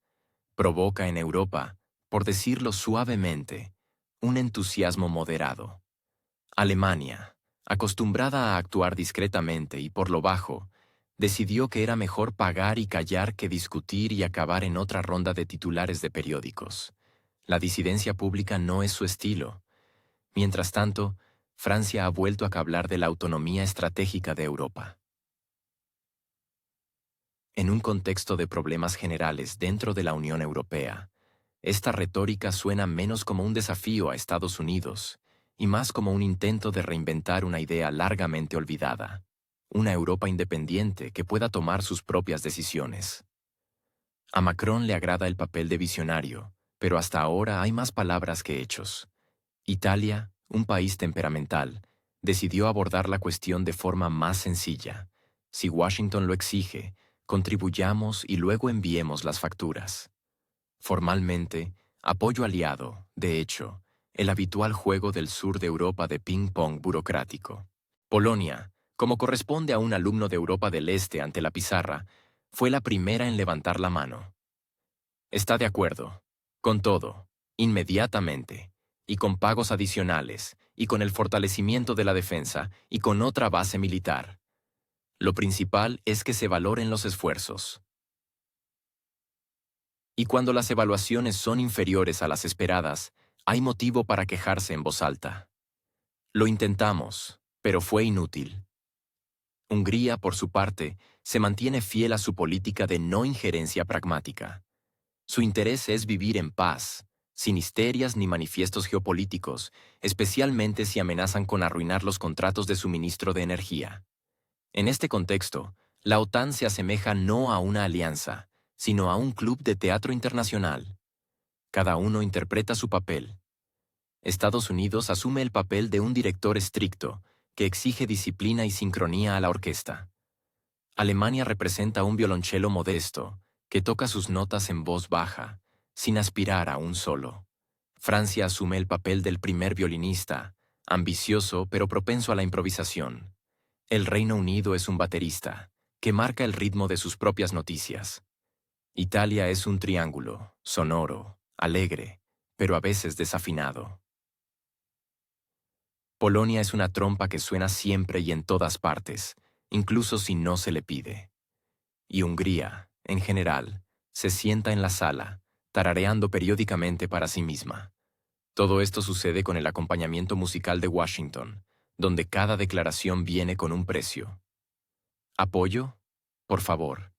Speaker 1: provoca en Europa, por decirlo suavemente, un entusiasmo moderado. Alemania, acostumbrada a actuar discretamente y por lo bajo, decidió que era mejor pagar y callar que discutir y acabar en otra ronda de titulares de periódicos. La disidencia pública no es su estilo. Mientras tanto, Francia ha vuelto a hablar de la autonomía estratégica de Europa. En un contexto de problemas generales dentro de la Unión Europea, esta retórica suena menos como un desafío a Estados Unidos y más como un intento de reinventar una idea largamente olvidada, una Europa independiente que pueda tomar sus propias decisiones. A Macron le agrada el papel de visionario, pero hasta ahora hay más palabras que hechos. Italia, un país temperamental, decidió abordar la cuestión de forma más sencilla. Si Washington lo exige, contribuyamos y luego enviemos las facturas. Formalmente, apoyo aliado, de hecho, el habitual juego del sur de Europa de ping-pong burocrático. Polonia, como corresponde a un alumno de Europa del Este ante la pizarra, fue la primera en levantar la mano. Está de acuerdo, con todo, inmediatamente, y con pagos adicionales, y con el fortalecimiento de la defensa, y con otra base militar. Lo principal es que se valoren los esfuerzos. Y cuando las evaluaciones son inferiores a las esperadas, hay motivo para quejarse en voz alta. Lo intentamos, pero fue inútil. Hungría, por su parte, se mantiene fiel a su política de no injerencia pragmática. Su interés es vivir en paz, sin histerias ni manifiestos geopolíticos, especialmente si amenazan con arruinar los contratos de suministro de energía. En este contexto, la OTAN se asemeja no a una alianza, sino a un club de teatro internacional. Cada uno interpreta su papel. Estados Unidos asume el papel de un director estricto, que exige disciplina y sincronía a la orquesta. Alemania representa un violonchelo modesto, que toca sus notas en voz baja, sin aspirar a un solo. Francia asume el papel del primer violinista, ambicioso pero propenso a la improvisación. El Reino Unido es un baterista, que marca el ritmo de sus propias noticias. Italia es un triángulo, sonoro, alegre, pero a veces desafinado. Polonia es una trompa que suena siempre y en todas partes, incluso si no se le pide. Y Hungría, en general, se sienta en la sala, tarareando periódicamente para sí misma. Todo esto sucede con el acompañamiento musical de Washington, donde cada declaración viene con un precio. ¿Apoyo? Por favor.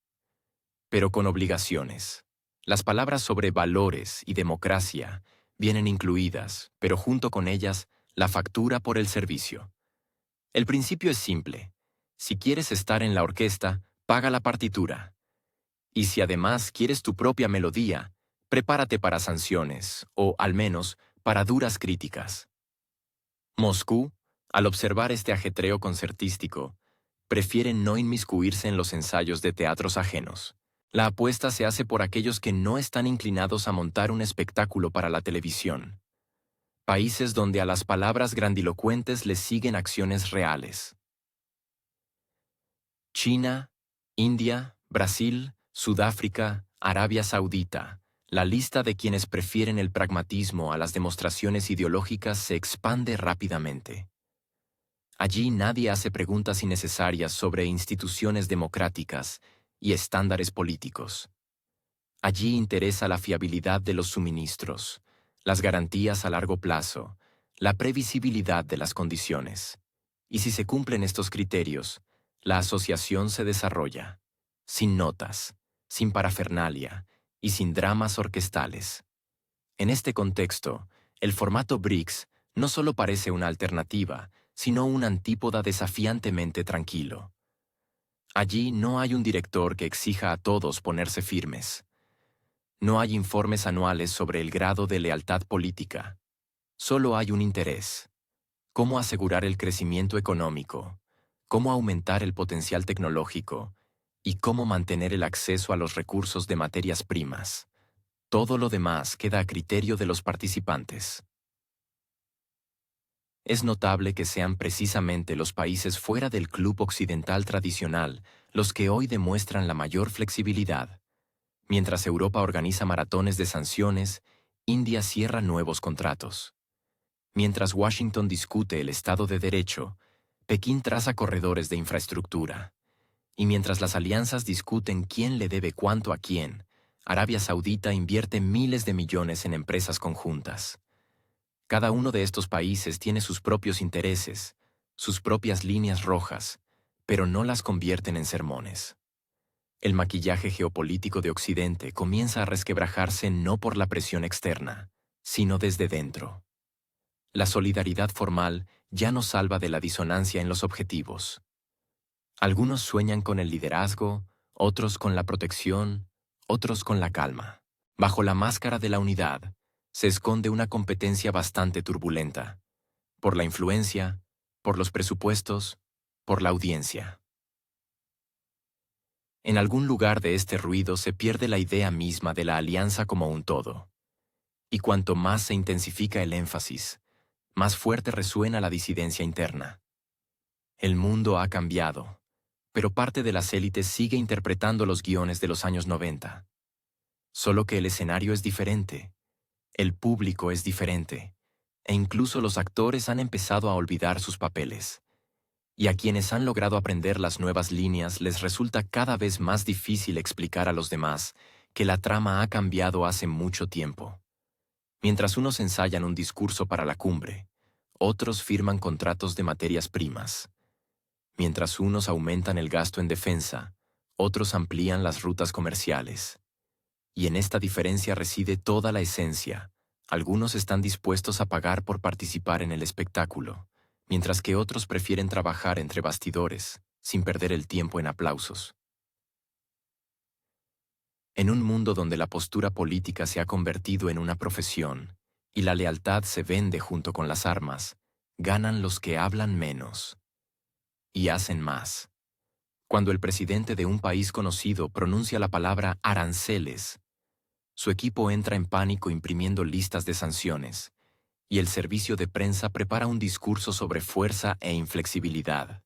Speaker 1: Pero con obligaciones. Las palabras sobre valores y democracia vienen incluidas, pero junto con ellas, la factura por el servicio. El principio es simple. Si quieres estar en la orquesta, paga la partitura. Y si además quieres tu propia melodía, prepárate para sanciones, o, al menos, para duras críticas. Moscú, al observar este ajetreo concertístico, prefiere no inmiscuirse en los ensayos de teatros ajenos. La apuesta se hace por aquellos que no están inclinados a montar un espectáculo para la televisión. Países donde a las palabras grandilocuentes les siguen acciones reales. China, India, Brasil, Sudáfrica, Arabia Saudita. La lista de quienes prefieren el pragmatismo a las demostraciones ideológicas se expande rápidamente. Allí nadie hace preguntas innecesarias sobre instituciones democráticas y estándares políticos. Allí interesa la fiabilidad de los suministros, las garantías a largo plazo, la previsibilidad de las condiciones. Y si se cumplen estos criterios, la asociación se desarrolla, sin notas, sin parafernalia y sin dramas orquestales. En este contexto, el formato BRICS no solo parece una alternativa, sino un antípoda desafiantemente tranquilo. Allí no hay un director que exija a todos ponerse firmes. No hay informes anuales sobre el grado de lealtad política. Solo hay un interés. Cómo asegurar el crecimiento económico, cómo aumentar el potencial tecnológico y cómo mantener el acceso a los recursos de materias primas. Todo lo demás queda a criterio de los participantes. Es notable que sean precisamente los países fuera del club occidental tradicional los que hoy demuestran la mayor flexibilidad. Mientras Europa organiza maratones de sanciones, India cierra nuevos contratos. Mientras Washington discute el Estado de Derecho, Pekín traza corredores de infraestructura. Y mientras las alianzas discuten quién le debe cuánto a quién, Arabia Saudita invierte miles de millones en empresas conjuntas. Cada uno de estos países tiene sus propios intereses, sus propias líneas rojas, pero no las convierten en sermones. El maquillaje geopolítico de Occidente comienza a resquebrajarse no por la presión externa, sino desde dentro. La solidaridad formal ya no salva de la disonancia en los objetivos. Algunos sueñan con el liderazgo, otros con la protección, otros con la calma. Bajo la máscara de la unidad, se esconde una competencia bastante turbulenta, por la influencia, por los presupuestos, por la audiencia. En algún lugar de este ruido se pierde la idea misma de la alianza como un todo. Y cuanto más se intensifica el énfasis, más fuerte resuena la disidencia interna. El mundo ha cambiado, pero parte de las élites sigue interpretando los guiones de los años 90. Solo que el escenario es diferente. El público es diferente, e incluso los actores han empezado a olvidar sus papeles. Y a quienes han logrado aprender las nuevas líneas les resulta cada vez más difícil explicar a los demás que la trama ha cambiado hace mucho tiempo. Mientras unos ensayan un discurso para la cumbre, otros firman contratos de materias primas. Mientras unos aumentan el gasto en defensa, otros amplían las rutas comerciales. Y en esta diferencia reside toda la esencia, Algunos están dispuestos a pagar por participar en el espectáculo, mientras que otros prefieren trabajar entre bastidores, sin perder el tiempo en aplausos. En un mundo donde la postura política se ha convertido en una profesión y la lealtad se vende junto con las armas, ganan los que hablan menos y hacen más. Cuando el presidente de un país conocido pronuncia la palabra aranceles, su equipo entra en pánico imprimiendo listas de sanciones, y el servicio de prensa prepara un discurso sobre fuerza e inflexibilidad.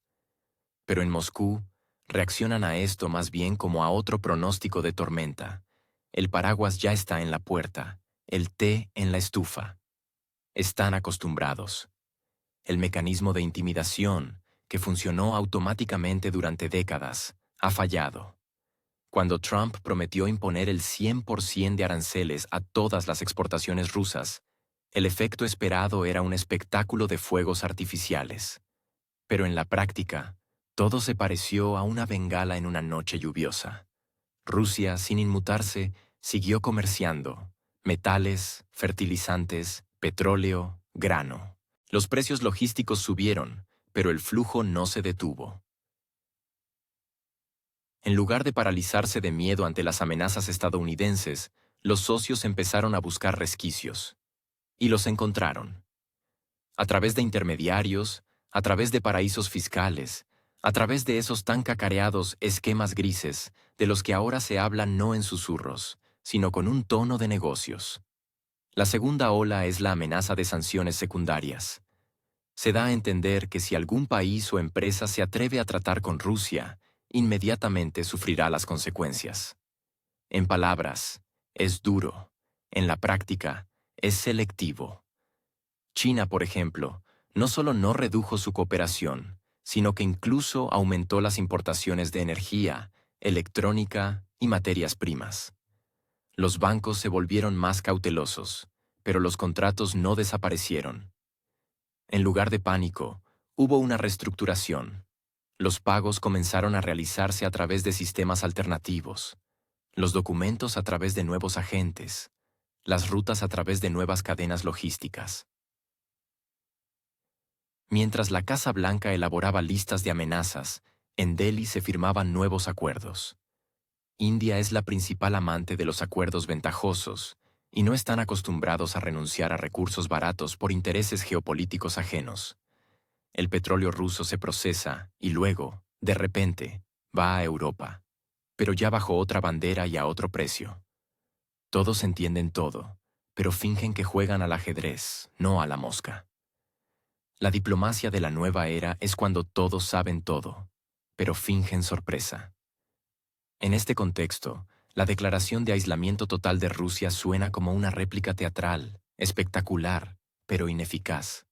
Speaker 1: Pero en Moscú, reaccionan a esto más bien como a otro pronóstico de tormenta. El paraguas ya está en la puerta, el té en la estufa. Están acostumbrados. El mecanismo de intimidación, que funcionó automáticamente durante décadas, ha fallado. Cuando Trump prometió imponer el 100% de aranceles a todas las exportaciones rusas, el efecto esperado era un espectáculo de fuegos artificiales. Pero en la práctica, todo se pareció a una bengala en una noche lluviosa. Rusia, sin inmutarse, siguió comerciando metales, fertilizantes, petróleo, grano. Los precios logísticos subieron, pero el flujo no se detuvo. En lugar de paralizarse de miedo ante las amenazas estadounidenses, los socios empezaron a buscar resquicios. Y los encontraron. A través de intermediarios, a través de paraísos fiscales, a través de esos tan cacareados esquemas grises, de los que ahora se habla no en susurros, sino con un tono de negocios. La segunda ola es la amenaza de sanciones secundarias. Se da a entender que si algún país o empresa se atreve a tratar con Rusia, inmediatamente sufrirá las consecuencias. En palabras, es duro. En la práctica, es selectivo. China, por ejemplo, no solo no redujo su cooperación, sino que incluso aumentó las importaciones de energía, electrónica y materias primas. Los bancos se volvieron más cautelosos, pero los contratos no desaparecieron. En lugar de pánico, hubo una reestructuración. Los pagos comenzaron a realizarse a través de sistemas alternativos, los documentos a través de nuevos agentes, las rutas a través de nuevas cadenas logísticas. Mientras la Casa Blanca elaboraba listas de amenazas, en Delhi se firmaban nuevos acuerdos. India es la principal amante de los acuerdos ventajosos, y no están acostumbrados a renunciar a recursos baratos por intereses geopolíticos ajenos. El petróleo ruso se procesa y luego, de repente, va a Europa, pero ya bajo otra bandera y a otro precio. Todos entienden todo, pero fingen que juegan al ajedrez, no a la mosca. La diplomacia de la nueva era es cuando todos saben todo, pero fingen sorpresa. En este contexto, la declaración de aislamiento total de Rusia suena como una réplica teatral, espectacular, pero ineficaz.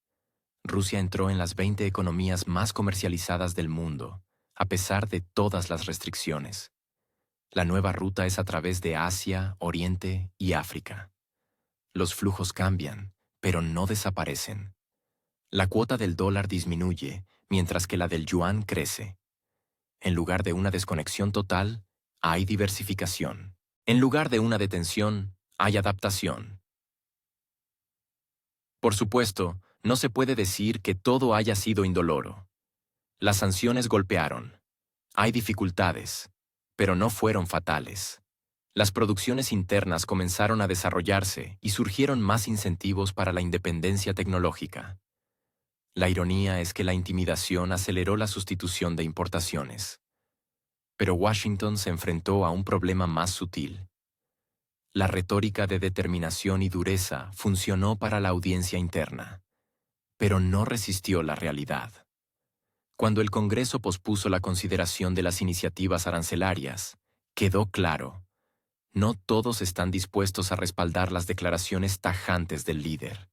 Speaker 1: Rusia entró en las 20 economías más comercializadas del mundo, a pesar de todas las restricciones. La nueva ruta es a través de Asia, Oriente y África. Los flujos cambian, pero no desaparecen. La cuota del dólar disminuye, mientras que la del yuan crece. En lugar de una desconexión total, hay diversificación. En lugar de una detención, hay adaptación. Por supuesto, no se puede decir que todo haya sido indoloro. Las sanciones golpearon. Hay dificultades, pero no fueron fatales. Las producciones internas comenzaron a desarrollarse y surgieron más incentivos para la independencia tecnológica. La ironía es que la intimidación aceleró la sustitución de importaciones. Pero Washington se enfrentó a un problema más sutil. La retórica de determinación y dureza funcionó para la audiencia interna, pero no resistió la realidad. Cuando el Congreso pospuso la consideración de las iniciativas arancelarias, quedó claro: no todos están dispuestos a respaldar las declaraciones tajantes del líder.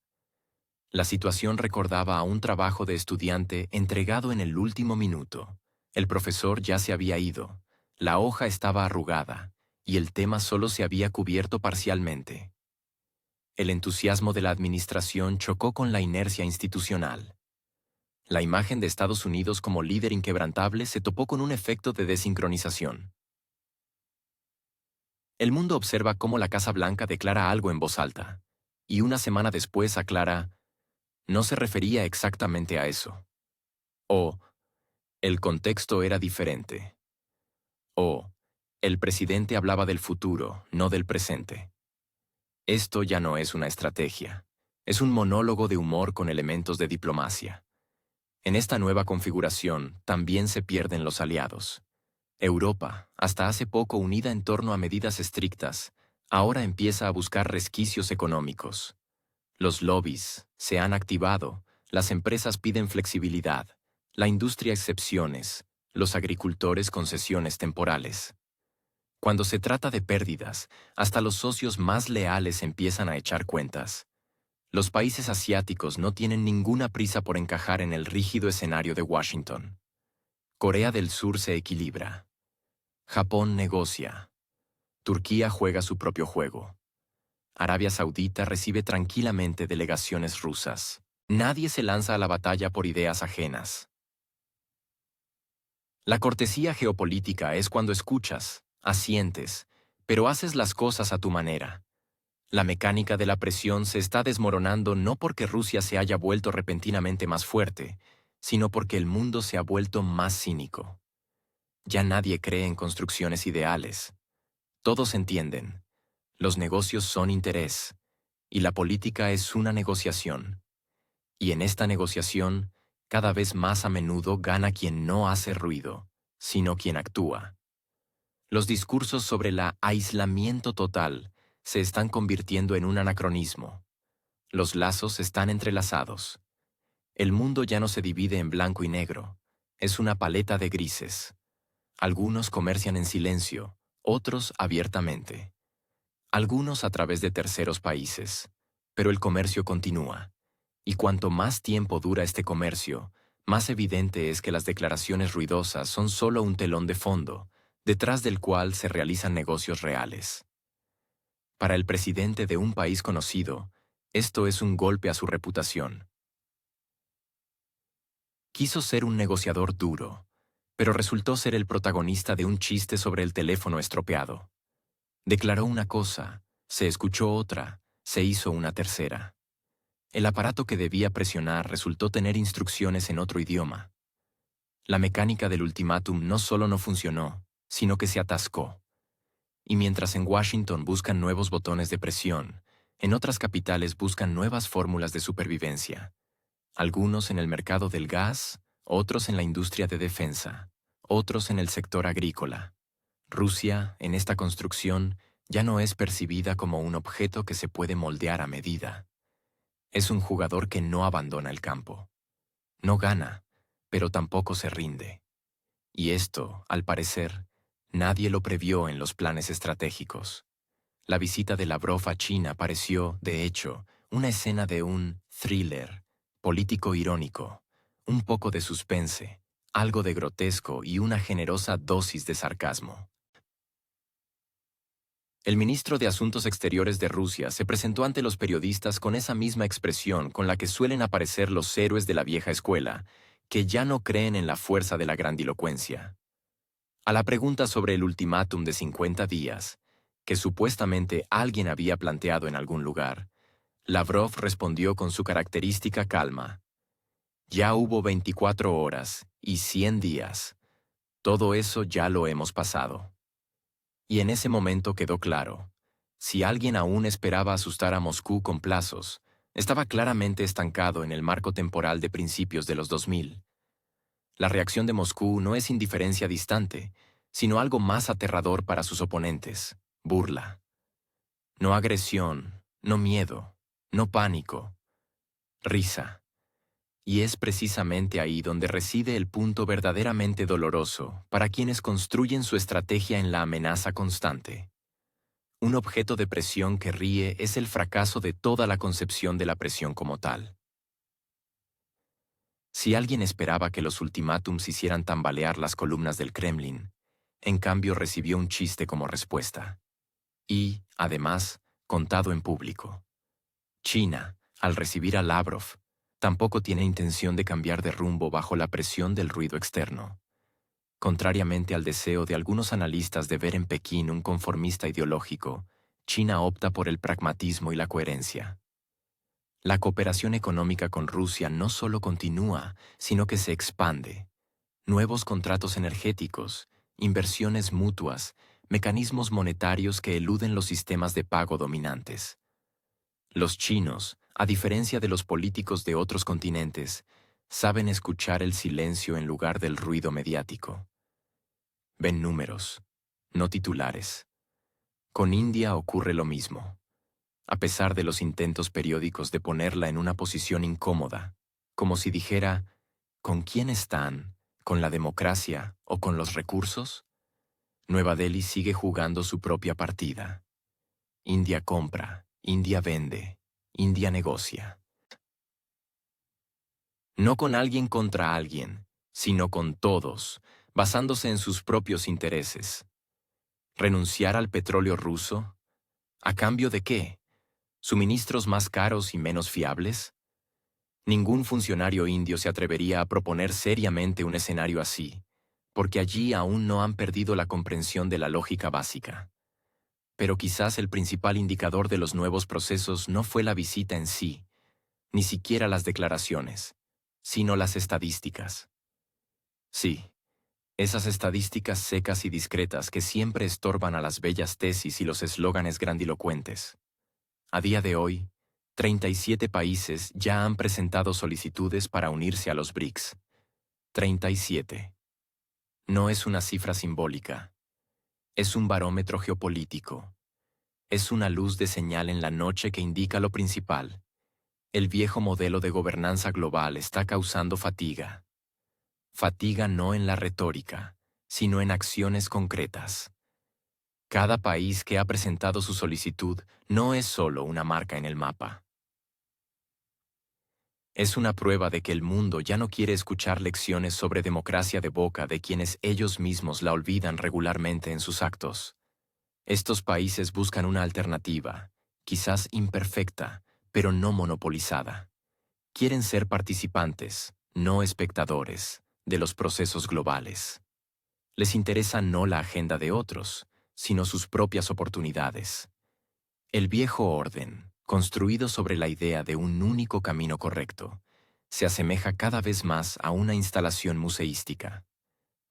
Speaker 1: La situación recordaba a un trabajo de estudiante entregado en el último minuto. El profesor ya se había ido, la hoja estaba arrugada, y el tema solo se había cubierto parcialmente. El entusiasmo de la administración chocó con la inercia institucional. La imagen de Estados Unidos como líder inquebrantable se topó con un efecto de desincronización. El mundo observa cómo la Casa Blanca declara algo en voz alta, y una semana después aclara, no se refería exactamente a eso. O, el contexto era diferente. O, el presidente hablaba del futuro, no del presente. Esto ya no es una estrategia. Es un monólogo de humor con elementos de diplomacia. En esta nueva configuración también se pierden los aliados. Europa, hasta hace poco unida en torno a medidas estrictas, ahora empieza a buscar resquicios económicos. Los lobbies se han activado, las empresas piden flexibilidad, la industria excepciones, los agricultores concesiones temporales. Cuando se trata de pérdidas, hasta los socios más leales empiezan a echar cuentas. Los países asiáticos no tienen ninguna prisa por encajar en el rígido escenario de Washington. Corea del Sur se equilibra. Japón negocia. Turquía juega su propio juego. Arabia Saudita recibe tranquilamente delegaciones rusas. Nadie se lanza a la batalla por ideas ajenas. La cortesía geopolítica es cuando escuchas, asientes, pero haces las cosas a tu manera. La mecánica de la presión se está desmoronando no porque Rusia se haya vuelto repentinamente más fuerte, sino porque el mundo se ha vuelto más cínico. Ya nadie cree en construcciones ideales. Todos entienden. Los negocios son interés, y la política es una negociación. Y en esta negociación, cada vez más a menudo gana quien no hace ruido, sino quien actúa. Los discursos sobre el aislamiento total se están convirtiendo en un anacronismo. Los lazos están entrelazados. El mundo ya no se divide en blanco y negro, es una paleta de grises. Algunos comercian en silencio, otros abiertamente. Algunos a través de terceros países, pero el comercio continúa. Y cuanto más tiempo dura este comercio, más evidente es que las declaraciones ruidosas son solo un telón de fondo, detrás del cual se realizan negocios reales. Para el presidente de un país conocido, esto es un golpe a su reputación. Quiso ser un negociador duro, pero resultó ser el protagonista de un chiste sobre el teléfono estropeado. Declaró una cosa, se escuchó otra, se hizo una tercera. El aparato que debía presionar resultó tener instrucciones en otro idioma. La mecánica del ultimátum no solo no funcionó, sino que se atascó. Y mientras en Washington buscan nuevos botones de presión, en otras capitales buscan nuevas fórmulas de supervivencia. Algunos en el mercado del gas, otros en la industria de defensa, otros en el sector agrícola. Rusia, en esta construcción, ya no es percibida como un objeto que se puede moldear a medida. Es un jugador que no abandona el campo. No gana, pero tampoco se rinde. Y esto, al parecer, nadie lo previó en los planes estratégicos. La visita de Lavrov a China pareció, de hecho, una escena de un thriller, político irónico, un poco de suspense, algo de grotesco y una generosa dosis de sarcasmo. El ministro de Asuntos Exteriores de Rusia se presentó ante los periodistas con esa misma expresión con la que suelen aparecer los héroes de la vieja escuela, que ya no creen en la fuerza de la grandilocuencia. A la pregunta sobre el ultimátum de 50 días, que supuestamente alguien había planteado en algún lugar, Lavrov respondió con su característica calma. Ya hubo 24 horas y 100 días. Todo eso ya lo hemos pasado. Y en ese momento quedó claro. Si alguien aún esperaba asustar a Moscú con plazos, estaba claramente estancado en el marco temporal de principios de los 2000. La reacción de Moscú no es indiferencia distante, sino algo más aterrador para sus oponentes, burla. No agresión, no miedo, no pánico, risa. Y es precisamente ahí donde reside el punto verdaderamente doloroso para quienes construyen su estrategia en la amenaza constante. Un objeto de presión que ríe es el fracaso de toda la concepción de la presión como tal. Si alguien esperaba que los ultimátums hicieran tambalear las columnas del Kremlin, en cambio recibió un chiste como respuesta. Y, además, contado en público. China, al recibir a Lavrov, tampoco tiene intención de cambiar de rumbo bajo la presión del ruido externo. Contrariamente al deseo de algunos analistas de ver en Pekín un conformista ideológico, China opta por el pragmatismo y la coherencia. La cooperación económica con Rusia no solo continúa, sino que se expande. Nuevos contratos energéticos, inversiones mutuas, mecanismos monetarios que eluden los sistemas de pago dominantes. Los chinos, a diferencia de los políticos de otros continentes, saben escuchar el silencio en lugar del ruido mediático. Ven números, no titulares. Con India ocurre lo mismo. A pesar de los intentos periódicos de ponerla en una posición incómoda, como si dijera, ¿con quién están? ¿Con la democracia o con los recursos? Nueva Delhi sigue jugando su propia partida. India compra, India vende, India negocia. No con alguien contra alguien, sino con todos, basándose en sus propios intereses. ¿Renunciar al petróleo ruso? ¿A cambio de qué? ¿Suministros más caros y menos fiables? Ningún funcionario indio se atrevería a proponer seriamente un escenario así, porque allí aún no han perdido la comprensión de la lógica básica. Pero quizás el principal indicador de los nuevos procesos no fue la visita en sí, ni siquiera las declaraciones, sino las estadísticas. Sí, esas estadísticas secas y discretas que siempre estorban a las bellas tesis y los eslóganes grandilocuentes. A día de hoy, 37 países ya han presentado solicitudes para unirse a los BRICS. 37. No es una cifra simbólica. Es un barómetro geopolítico. Es una luz de señal en la noche que indica lo principal. El viejo modelo de gobernanza global está causando fatiga. Fatiga no en la retórica, sino en acciones concretas. Cada país que ha presentado su solicitud no es solo una marca en el mapa. Es una prueba de que el mundo ya no quiere escuchar lecciones sobre democracia de boca de quienes ellos mismos la olvidan regularmente en sus actos. Estos países buscan una alternativa, quizás imperfecta, pero no monopolizada. Quieren ser participantes, no espectadores, de los procesos globales. Les interesa no la agenda de otros, sino sus propias oportunidades. El viejo orden, construido sobre la idea de un único camino correcto, se asemeja cada vez más a una instalación museística.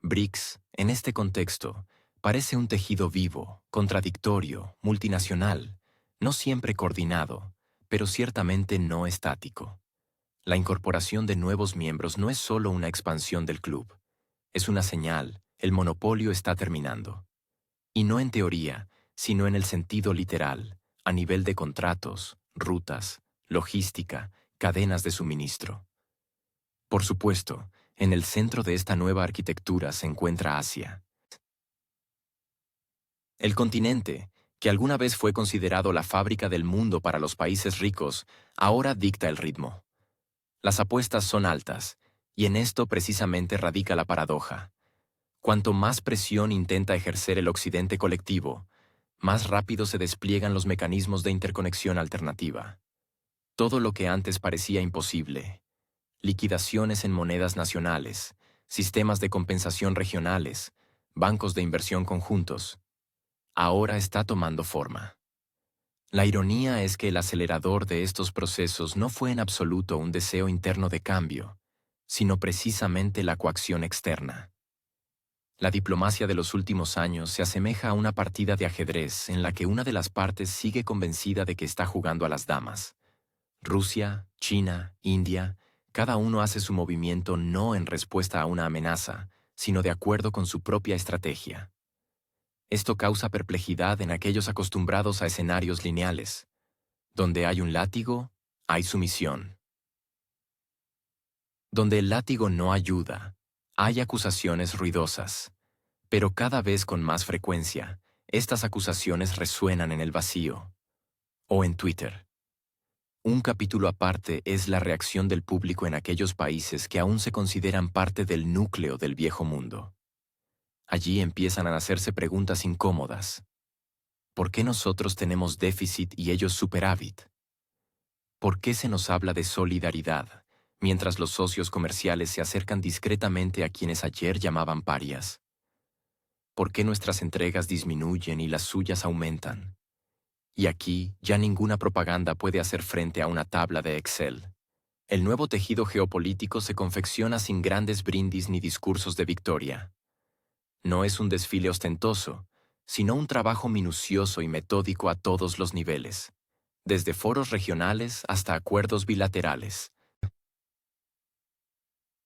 Speaker 1: BRICS, en este contexto, parece un tejido vivo, contradictorio, multinacional, no siempre coordinado, pero ciertamente no estático. La incorporación de nuevos miembros no es solo una expansión del club. Es una señal, el monopolio está terminando. Y no en teoría, sino en el sentido literal, a nivel de contratos, rutas, logística, cadenas de suministro. Por supuesto, en el centro de esta nueva arquitectura se encuentra Asia. El continente, que alguna vez fue considerado la fábrica del mundo para los países ricos, ahora dicta el ritmo. Las apuestas son altas, y en esto precisamente radica la paradoja. Cuanto más presión intenta ejercer el occidente colectivo, más rápido se despliegan los mecanismos de interconexión alternativa. Todo lo que antes parecía imposible, liquidaciones en monedas nacionales, sistemas de compensación regionales, bancos de inversión conjuntos, ahora está tomando forma. La ironía es que el acelerador de estos procesos no fue en absoluto un deseo interno de cambio, sino precisamente la coacción externa. La diplomacia de los últimos años se asemeja a una partida de ajedrez en la que una de las partes sigue convencida de que está jugando a las damas. Rusia, China, India, cada uno hace su movimiento no en respuesta a una amenaza, sino de acuerdo con su propia estrategia. Esto causa perplejidad en aquellos acostumbrados a escenarios lineales. Donde hay un látigo, hay sumisión. Donde el látigo no ayuda, hay acusaciones ruidosas. Pero cada vez con más frecuencia, estas acusaciones resuenan en el vacío. O en Twitter. Un capítulo aparte es la reacción del público en aquellos países que aún se consideran parte del núcleo del viejo mundo. Allí empiezan a hacerse preguntas incómodas. ¿Por qué nosotros tenemos déficit y ellos superávit? ¿Por qué se nos habla de solidaridad, mientras los socios comerciales se acercan discretamente a quienes ayer llamaban parias? ¿Por qué nuestras entregas disminuyen y las suyas aumentan? Y aquí ya ninguna propaganda puede hacer frente a una tabla de Excel. El nuevo tejido geopolítico se confecciona sin grandes brindis ni discursos de victoria. No es un desfile ostentoso, sino un trabajo minucioso y metódico a todos los niveles, desde foros regionales hasta acuerdos bilaterales.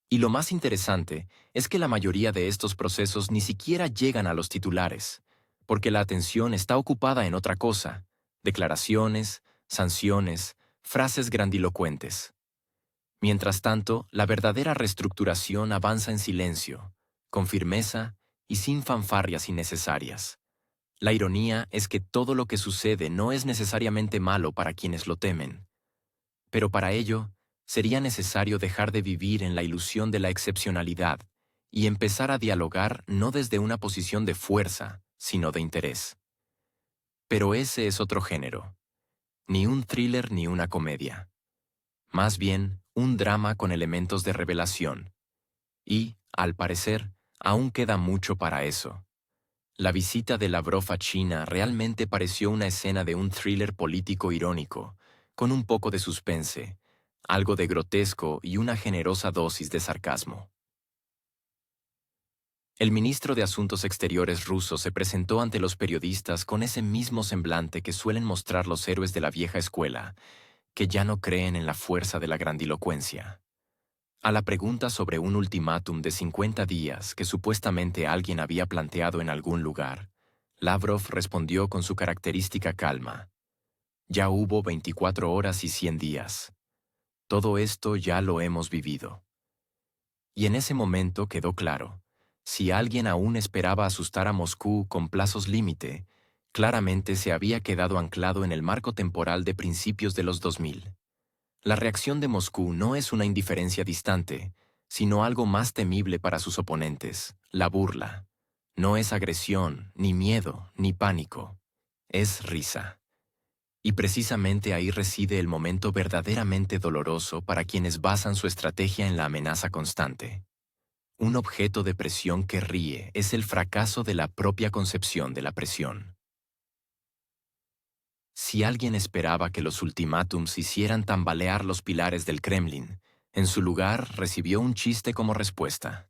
Speaker 1: Y lo más interesante es que la mayoría de estos procesos ni siquiera llegan a los titulares, porque la atención está ocupada en otra cosa: declaraciones, sanciones, frases grandilocuentes. Mientras tanto, la verdadera reestructuración avanza en silencio, con firmeza y sin fanfarrias innecesarias. La ironía es que todo lo que sucede no es necesariamente malo para quienes lo temen, pero para ello sería necesario dejar de vivir en la ilusión de la excepcionalidad y empezar a dialogar no desde una posición de fuerza, sino de interés. Pero ese es otro género, ni un thriller ni una comedia. Más bien, un drama con elementos de revelación. Y, al parecer, aún queda mucho para eso. La visita de Lavrov a China realmente pareció una escena de un thriller político irónico, con un poco de suspense, algo de grotesco y una generosa dosis de sarcasmo. El ministro de Asuntos Exteriores ruso se presentó ante los periodistas con ese mismo semblante que suelen mostrar los héroes de la vieja escuela, que ya no creen en la fuerza de la grandilocuencia. A la pregunta sobre un ultimátum de 50 días que supuestamente alguien había planteado en algún lugar, Lavrov respondió con su característica calma: ya hubo 24 horas y 100 días. Todo esto ya lo hemos vivido. Y en ese momento quedó claro: si alguien aún esperaba asustar a Moscú con plazos límite, claramente se había quedado anclado en el marco temporal de principios de los 2000. La reacción de Moscú no es una indiferencia distante, sino algo más temible para sus oponentes: la burla. No es agresión, ni miedo, ni pánico. Es risa. Y precisamente ahí reside el momento verdaderamente doloroso para quienes basan su estrategia en la amenaza constante. Un objeto de presión que ríe es el fracaso de la propia concepción de la presión. Si alguien esperaba que los ultimátums hicieran tambalear los pilares del Kremlin, en su lugar recibió un chiste como respuesta.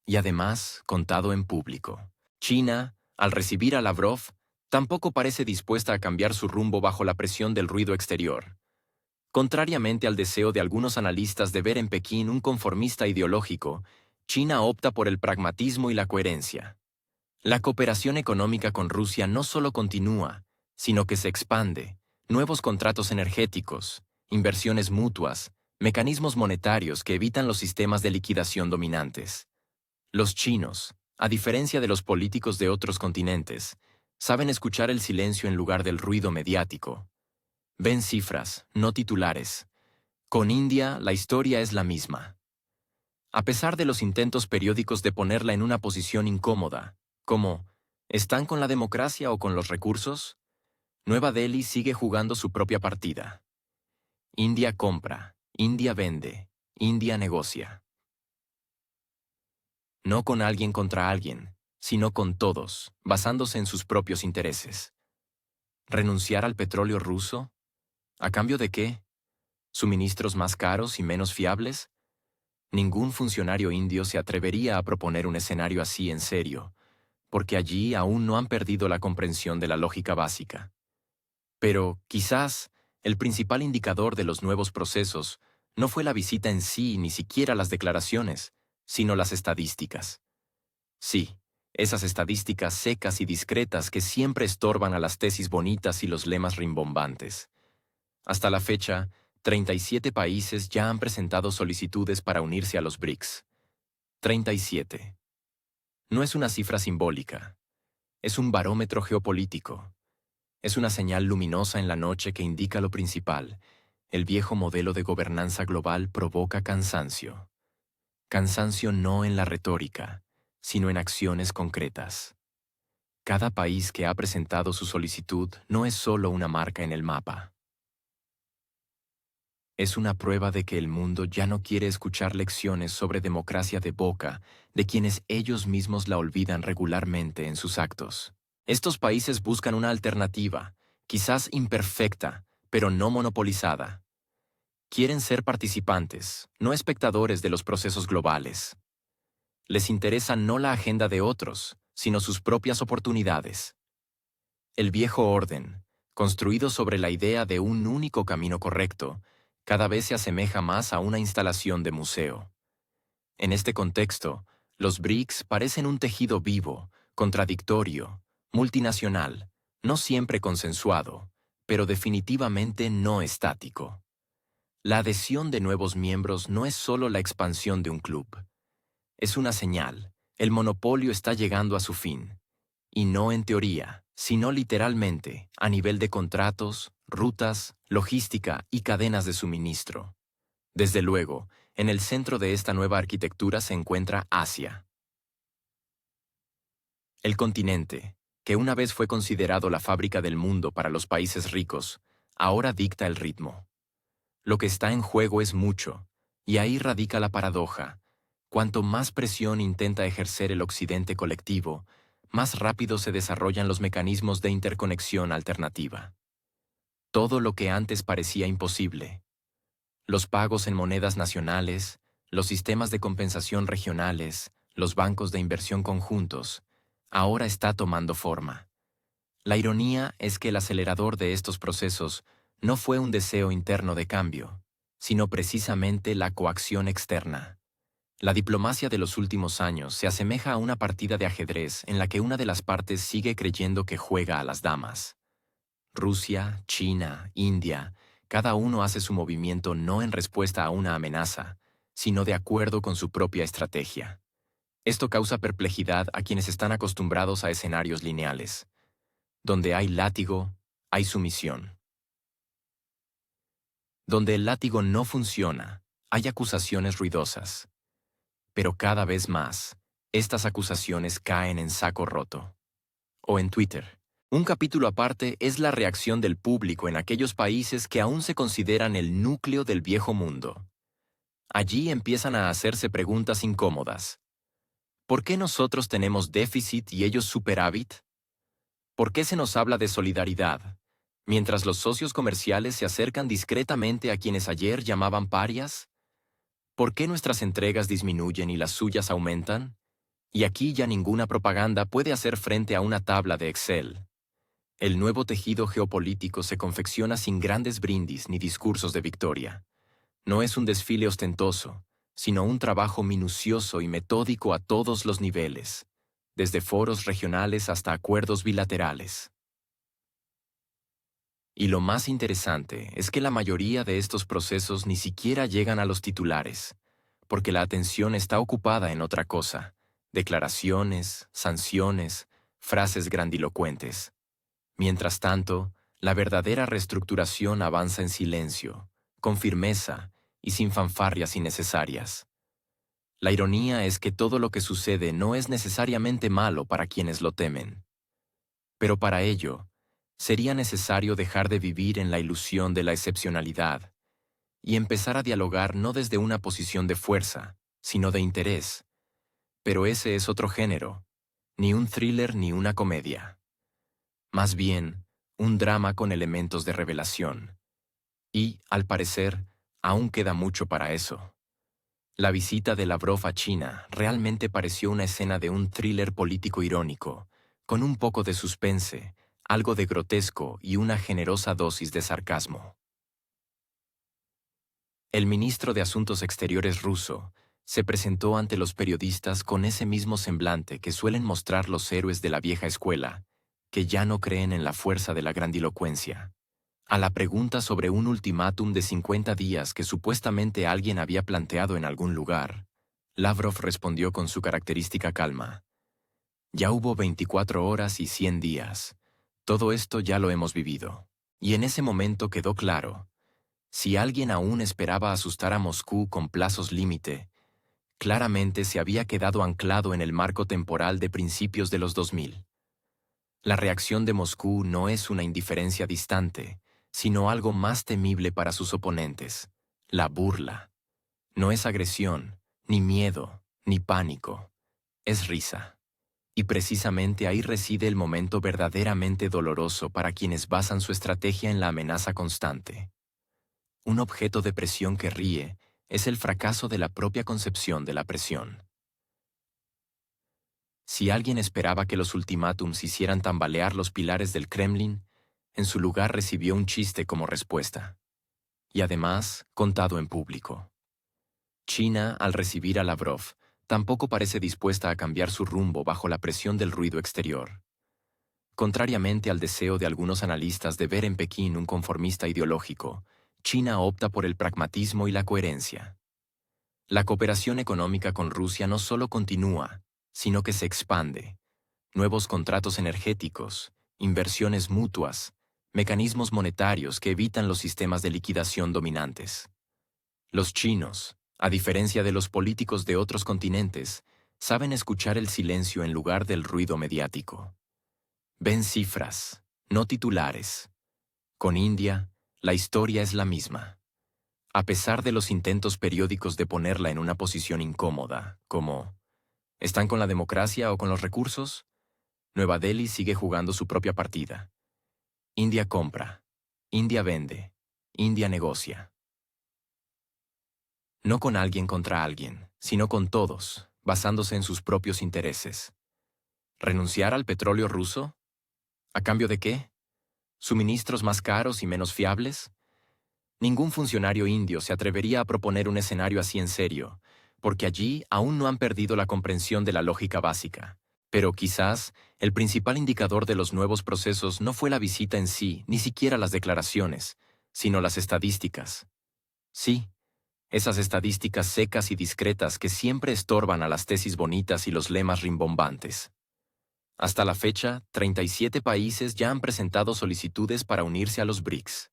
Speaker 1: Y además, contado en público. China, al recibir a Lavrov, tampoco parece dispuesta a cambiar su rumbo bajo la presión del ruido exterior. Contrariamente al deseo de algunos analistas de ver en Pekín un conformista ideológico, China opta por el pragmatismo y la coherencia. La cooperación económica con Rusia no solo continúa, sino que se expande: nuevos contratos energéticos, inversiones mutuas, mecanismos monetarios que evitan los sistemas de liquidación dominantes. Los chinos, a diferencia de los políticos de otros continentes, saben escuchar el silencio en lugar del ruido mediático. Ven cifras, no titulares. Con India, la historia es la misma. A pesar de los intentos periódicos de ponerla en una posición incómoda, como ¿están con la democracia o con los recursos?, Nueva Delhi sigue jugando su propia partida. India compra, India vende, India negocia. No con alguien contra alguien, sino con todos, basándose en sus propios intereses. ¿Renunciar al petróleo ruso? ¿A cambio de qué? ¿Suministros más caros y menos fiables? Ningún funcionario indio se atrevería a proponer un escenario así en serio, porque allí aún no han perdido la comprensión de la lógica básica. Pero, quizás, el principal indicador de los nuevos procesos no fue la visita en sí ni siquiera las declaraciones, sino las estadísticas. Sí, esas estadísticas secas y discretas que siempre estorban a las tesis bonitas y los lemas rimbombantes. Hasta la fecha, 37 países ya han presentado solicitudes para unirse a los BRICS. 37. No es una cifra simbólica. Es un barómetro geopolítico. Es una señal luminosa en la noche que indica lo principal: el viejo modelo de gobernanza global provoca cansancio. Cansancio no en la retórica, sino en acciones concretas. Cada país que ha presentado su solicitud no es solo una marca en el mapa. Es una prueba de que el mundo ya no quiere escuchar lecciones sobre democracia de boca de quienes ellos mismos la olvidan regularmente en sus actos. Estos países buscan una alternativa quizás imperfecta, pero no monopolizada. Quieren ser participantes, no espectadores de los procesos globales. Les interesa no la agenda de otros, sino sus propias oportunidades. El viejo orden, construido sobre la idea de un único camino correcto, cada vez se asemeja más a una instalación de museo. En este contexto, los BRICS parecen un tejido vivo, contradictorio, multinacional, no siempre consensuado, pero definitivamente no estático. La adhesión de nuevos miembros no es solo la expansión de un club. Es una señal, el monopolio está llegando a su fin. Y no en teoría, sino literalmente, a nivel de contratos, rutas, logística y cadenas de suministro. Desde luego, en el centro de esta nueva arquitectura se encuentra Asia. El continente, que una vez fue considerado la fábrica del mundo para los países ricos, ahora dicta el ritmo. Lo que está en juego es mucho, y ahí radica la paradoja. Cuanto más presión intenta ejercer el occidente colectivo, más rápido se desarrollan los mecanismos de interconexión alternativa. Todo lo que antes parecía imposible, los pagos en monedas nacionales, los sistemas de compensación regionales, los bancos de inversión conjuntos, ahora está tomando forma. La ironía es que el acelerador de estos procesos no fue un deseo interno de cambio, sino precisamente la coacción externa. La diplomacia de los últimos años se asemeja a una partida de ajedrez en la que una de las partes sigue creyendo que juega a las damas. Rusia, China, India, cada uno hace su movimiento no en respuesta a una amenaza, sino de acuerdo con su propia estrategia. Esto causa perplejidad a quienes están acostumbrados a escenarios lineales. Donde hay látigo, hay sumisión. Donde el látigo no funciona, hay acusaciones ruidosas. Pero cada vez más, estas acusaciones caen en saco roto. O en Twitter. Un capítulo aparte es la reacción del público en aquellos países que aún se consideran el núcleo del viejo mundo. Allí empiezan a hacerse preguntas incómodas. ¿Por qué nosotros tenemos déficit y ellos superávit? ¿Por qué se nos habla de solidaridad, mientras los socios comerciales se acercan discretamente a quienes ayer llamaban parias? ¿Por qué nuestras entregas disminuyen y las suyas aumentan? Y aquí ya ninguna propaganda puede hacer frente a una tabla de Excel. El nuevo tejido geopolítico se confecciona sin grandes brindis ni discursos de victoria. No es un desfile ostentoso, sino un trabajo minucioso y metódico a todos los niveles, desde foros regionales hasta acuerdos bilaterales. Y lo más interesante es que la mayoría de estos procesos ni siquiera llegan a los titulares, porque la atención está ocupada en otra cosa: declaraciones, sanciones, frases grandilocuentes. Mientras tanto, la verdadera reestructuración avanza en silencio, con firmeza y sin fanfarrias innecesarias. La ironía es que todo lo que sucede no es necesariamente malo para quienes lo temen. Pero para ello, sería necesario dejar de vivir en la ilusión de la excepcionalidad y empezar a dialogar no desde una posición de fuerza, sino de interés. Pero ese es otro género, ni un thriller ni una comedia. Más bien, un drama con elementos de revelación. Y, al parecer, aún queda mucho para eso. La visita de Lavrov a China realmente pareció una escena de un thriller político irónico, con un poco de suspense, algo de grotesco y una generosa dosis de sarcasmo. El ministro de Asuntos Exteriores ruso se presentó ante los periodistas con ese mismo semblante que suelen mostrar los héroes de la vieja escuela, que ya no creen en la fuerza de la grandilocuencia. A la pregunta sobre un ultimátum de 50 días que supuestamente alguien había planteado en algún lugar, Lavrov respondió con su característica calma: ya hubo 24 horas y 100 días. Todo esto ya lo hemos vivido. Y en ese momento quedó claro: si alguien aún esperaba asustar a Moscú con plazos límite, claramente se había quedado anclado en el marco temporal de principios de los 2000. La reacción de Moscú no es una indiferencia distante, sino algo más temible para sus oponentes: la burla. No es agresión, ni miedo, ni pánico. Es risa. Y precisamente ahí reside el momento verdaderamente doloroso para quienes basan su estrategia en la amenaza constante. Un objeto de presión que ríe es el fracaso de la propia concepción de la presión. Si alguien esperaba que los ultimátums hicieran tambalear los pilares del Kremlin, en su lugar recibió un chiste como respuesta. Y además, contado en público. China, al recibir a Lavrov, tampoco parece dispuesta a cambiar su rumbo bajo la presión del ruido exterior. Contrariamente al deseo de algunos analistas de ver en Pekín un conformista ideológico, China opta por el pragmatismo y la coherencia. La cooperación económica con Rusia no solo continúa, sino que se expande. Nuevos contratos energéticos, inversiones mutuas, mecanismos monetarios que evitan los sistemas de liquidación dominantes. Los chinos, a diferencia de los políticos de otros continentes, saben escuchar el silencio en lugar del ruido mediático. Ven cifras, no titulares. Con India, la historia es la misma. A pesar de los intentos periódicos de ponerla en una posición incómoda, como ¿están con la democracia o con los recursos? Nueva Delhi sigue jugando su propia partida. India compra, India vende, India negocia. No con alguien contra alguien, sino con todos, basándose en sus propios intereses. ¿Renunciar al petróleo ruso? ¿A cambio de qué? ¿Suministros más caros y menos fiables? Ningún funcionario indio se atrevería a proponer un escenario así en serio, porque allí aún no han perdido la comprensión de la lógica básica. Pero quizás el principal indicador de los nuevos procesos no fue la visita en sí, ni siquiera las declaraciones, sino las estadísticas. Sí, esas estadísticas secas y discretas que siempre estorban a las tesis bonitas y los lemas rimbombantes. Hasta la fecha, 37 países ya han presentado solicitudes para unirse a los BRICS.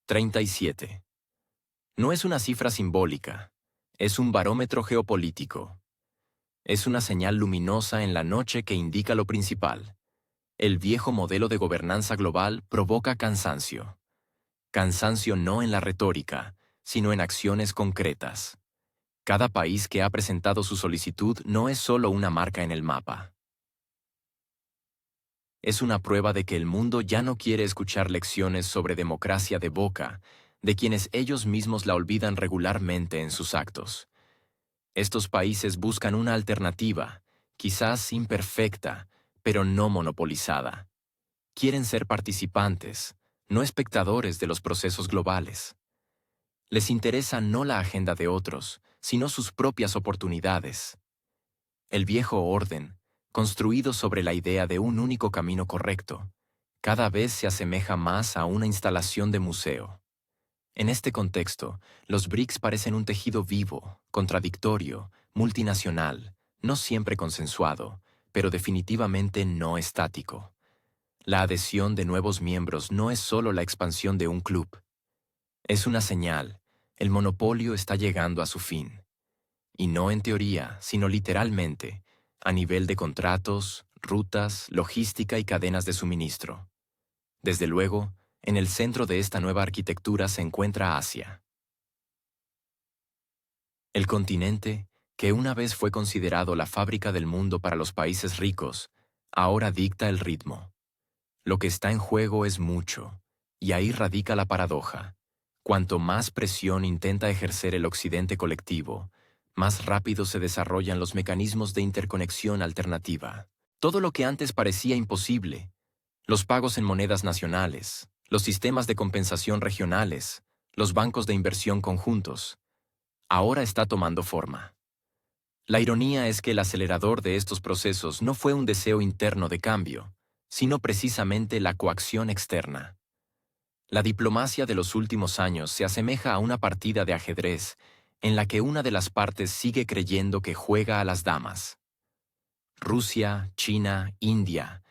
Speaker 1: 37. No es una cifra simbólica, es un barómetro geopolítico. Es una señal luminosa en la noche que indica lo principal. El viejo modelo de gobernanza global provoca cansancio. Cansancio no en la retórica, sino en acciones concretas. Cada país que ha presentado su solicitud no es solo una marca en el mapa. Es una prueba de que el mundo ya no quiere escuchar lecciones sobre democracia de boca, de quienes ellos mismos la olvidan regularmente en sus actos. Estos países buscan una alternativa, quizás imperfecta, pero no monopolizada. Quieren ser participantes, no espectadores de los procesos globales. Les interesa no la agenda de otros, sino sus propias oportunidades. El viejo orden, construido sobre la idea de un único camino correcto, cada vez se asemeja más a una instalación de museo. En este contexto, los BRICS parecen un tejido vivo, contradictorio, multinacional, no siempre consensuado, pero definitivamente no estático. La adhesión de nuevos miembros no es solo la expansión de un club. Es una señal, el monopolio está llegando a su fin. Y no en teoría, sino literalmente, a nivel de contratos, rutas, logística y cadenas de suministro. Desde luego, en el centro de esta nueva arquitectura se encuentra Asia. El continente, que una vez fue considerado la fábrica del mundo para los países ricos, ahora dicta el ritmo. Lo que está en juego es mucho, y ahí radica la paradoja. Cuanto más presión intenta ejercer el occidente colectivo, más rápido se desarrollan los mecanismos de interconexión alternativa. Todo lo que antes parecía imposible, los pagos en monedas nacionales, los sistemas de compensación regionales, los bancos de inversión conjuntos, ahora está tomando forma. La ironía es que el acelerador de estos procesos no fue un deseo interno de cambio, sino precisamente la coacción externa. La diplomacia de los últimos años se asemeja a una partida de ajedrez en la que una de las partes sigue creyendo que juega a las damas. Rusia, China, India,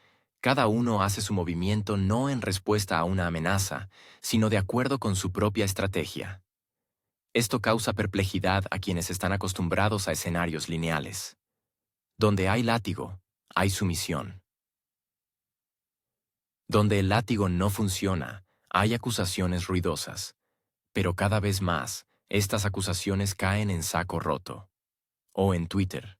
Speaker 1: cada uno hace su movimiento no en respuesta a una amenaza, sino de acuerdo con su propia estrategia. Esto causa perplejidad a quienes están acostumbrados a escenarios lineales. Donde hay látigo, hay sumisión. Donde el látigo no funciona, hay acusaciones ruidosas, pero cada vez más, estas acusaciones caen en saco roto. O en Twitter.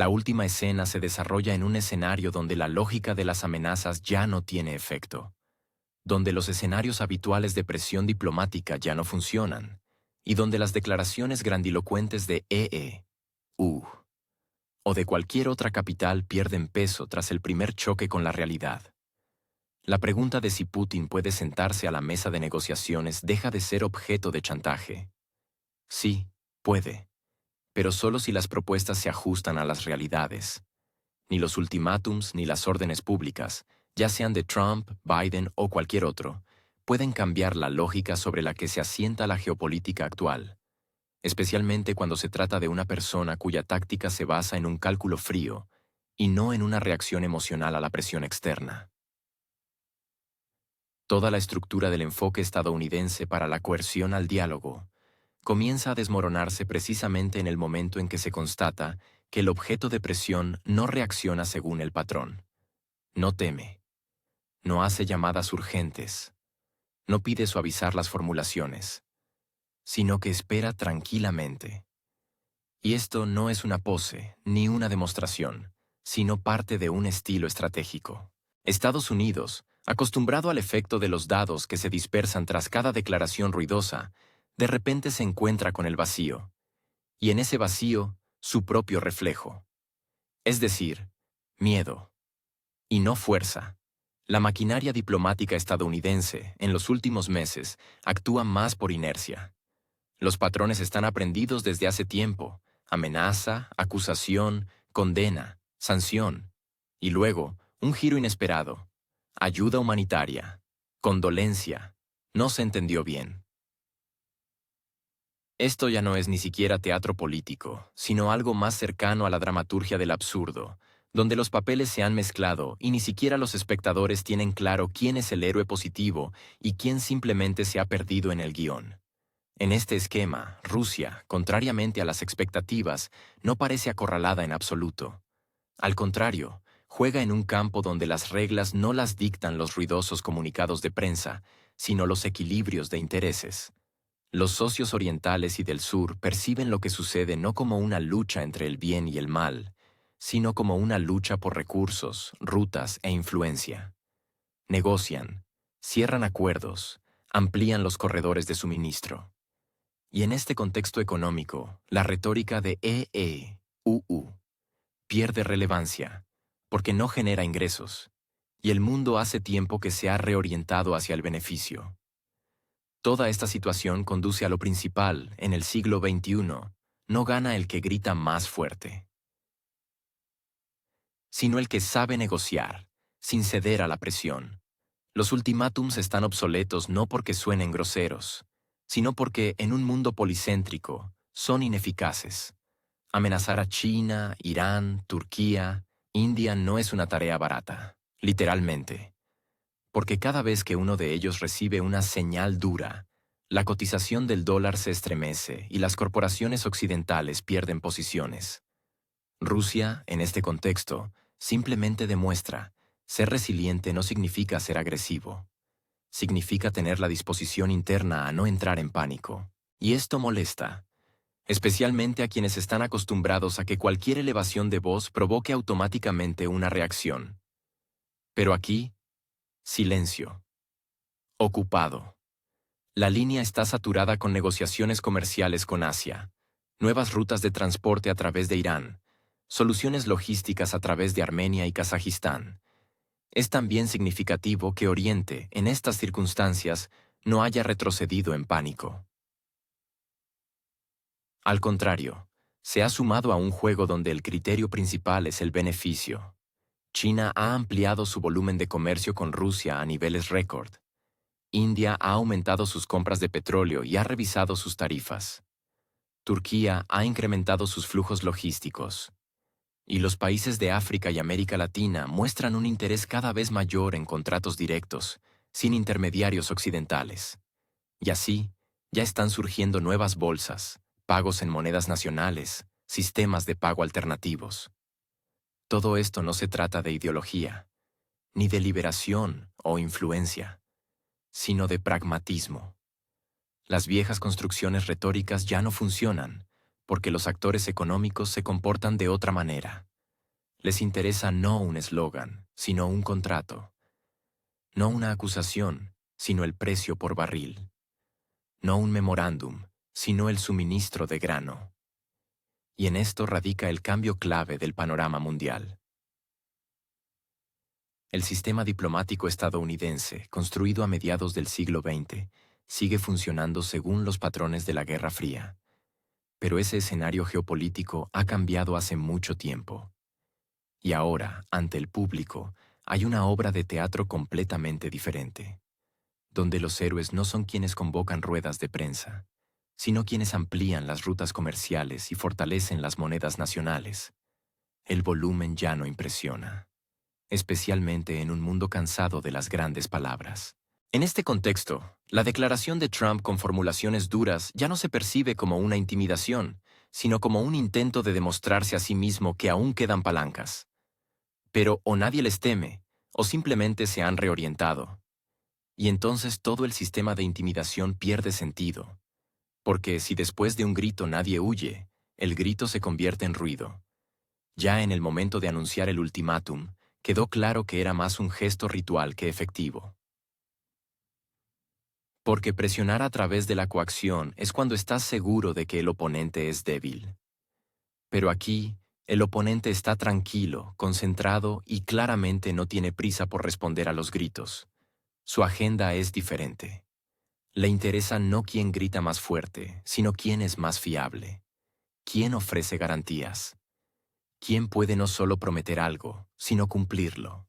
Speaker 1: La última escena se desarrolla en un escenario donde la lógica de las amenazas ya no tiene efecto, donde los escenarios habituales de presión diplomática ya no funcionan, y donde las declaraciones grandilocuentes de EU o de cualquier otra capital pierden peso tras el primer choque con la realidad. La pregunta de si Putin puede sentarse a la mesa de negociaciones deja de ser objeto de chantaje. Sí, puede, pero solo si las propuestas se ajustan a las realidades. Ni los ultimátums ni las órdenes públicas, ya sean de Trump, Biden o cualquier otro, pueden cambiar la lógica sobre la que se asienta la geopolítica actual, especialmente cuando se trata de una persona cuya táctica se basa en un cálculo frío y no en una reacción emocional a la presión externa. Toda la estructura del enfoque estadounidense para la coerción al diálogo comienza a desmoronarse precisamente en el momento en que se constata que el objeto de presión no reacciona según el patrón. No teme. No hace llamadas urgentes. No pide suavizar las formulaciones, sino que espera tranquilamente. Y esto no es una pose ni una demostración, sino parte de un estilo estratégico. Estados Unidos, acostumbrado al efecto de los dados que se dispersan tras cada declaración ruidosa, de repente se encuentra con el vacío, y en ese vacío, su propio reflejo. Es decir, miedo. Y no fuerza. La maquinaria diplomática estadounidense, en los últimos meses, actúa más por inercia. Los patrones están aprendidos desde hace tiempo: amenaza, acusación, condena, sanción, y luego, un giro inesperado: ayuda humanitaria, condolencia, no se entendió bien. Esto ya no es ni siquiera teatro político, sino algo más cercano a la dramaturgia del absurdo, donde los papeles se han mezclado y ni siquiera los espectadores tienen claro quién es el héroe positivo y quién simplemente se ha perdido en el guión. En este esquema, Rusia, contrariamente a las expectativas, no parece acorralada en absoluto. Al contrario, juega en un campo donde las reglas no las dictan los ruidosos comunicados de prensa, sino los equilibrios de intereses. Los socios orientales y del sur perciben lo que sucede no como una lucha entre el bien y el mal, sino como una lucha por recursos, rutas e influencia. Negocian, cierran acuerdos, amplían los corredores de suministro. Y en este contexto económico, la retórica de EEUU pierde relevancia, porque no genera ingresos, y el mundo hace tiempo que se ha reorientado hacia el beneficio. Toda esta situación conduce a lo principal: en el siglo XXI, no gana el que grita más fuerte, sino el que sabe negociar, sin ceder a la presión. Los ultimátums están obsoletos no porque suenen groseros, sino porque, en un mundo policéntrico, son ineficaces. Amenazar a China, Irán, Turquía, India no es una tarea barata, literalmente. Porque cada vez que uno de ellos recibe una señal dura, la cotización del dólar se estremece y las corporaciones occidentales pierden posiciones. Rusia, en este contexto, simplemente demuestra: ser resiliente no significa ser agresivo. Significa tener la disposición interna a no entrar en pánico. Y esto molesta, especialmente a quienes están acostumbrados a que cualquier elevación de voz provoque automáticamente una reacción. Pero aquí, silencio. Ocupado. La línea está saturada con negociaciones comerciales con Asia, nuevas rutas de transporte a través de Irán, soluciones logísticas a través de Armenia y Kazajistán. Es también significativo que Oriente, en estas circunstancias, no haya retrocedido en pánico. Al contrario, se ha sumado a un juego donde el criterio principal es el beneficio. China ha ampliado su volumen de comercio con Rusia a niveles récord. India ha aumentado sus compras de petróleo y ha revisado sus tarifas. Turquía ha incrementado sus flujos logísticos. Y los países de África y América Latina muestran un interés cada vez mayor en contratos directos, sin intermediarios occidentales. Y así, ya están surgiendo nuevas bolsas, pagos en monedas nacionales, sistemas de pago alternativos. Todo esto no se trata de ideología, ni de liberación o influencia, sino de pragmatismo. Las viejas construcciones retóricas ya no funcionan, porque los actores económicos se comportan de otra manera. Les interesa no un eslogan, sino un contrato. No una acusación, sino el precio por barril. No un memorándum, sino el suministro de grano. Y en esto radica el cambio clave del panorama mundial. El sistema diplomático estadounidense, construido a mediados del siglo XX, sigue funcionando según los patrones de la Guerra Fría. Pero ese escenario geopolítico ha cambiado hace mucho tiempo. Y ahora, ante el público, hay una obra de teatro completamente diferente, donde los héroes no son quienes convocan ruedas de prensa, sino quienes amplían las rutas comerciales y fortalecen las monedas nacionales. El volumen ya no impresiona, especialmente en un mundo cansado de las grandes palabras. En este contexto, la declaración de Trump con formulaciones duras ya no se percibe como una intimidación, sino como un intento de demostrarse a sí mismo que aún quedan palancas. Pero o nadie les teme, o simplemente se han reorientado. Y entonces todo el sistema de intimidación pierde sentido. Porque si después de un grito nadie huye, el grito se convierte en ruido. Ya en el momento de anunciar el ultimátum, quedó claro que era más un gesto ritual que efectivo. Porque presionar a través de la coacción es cuando estás seguro de que el oponente es débil. Pero aquí, el oponente está tranquilo, concentrado y claramente no tiene prisa por responder a los gritos. Su agenda es diferente. Le interesa no quién grita más fuerte, sino quién es más fiable. Quién ofrece garantías. Quién puede no solo prometer algo, sino cumplirlo.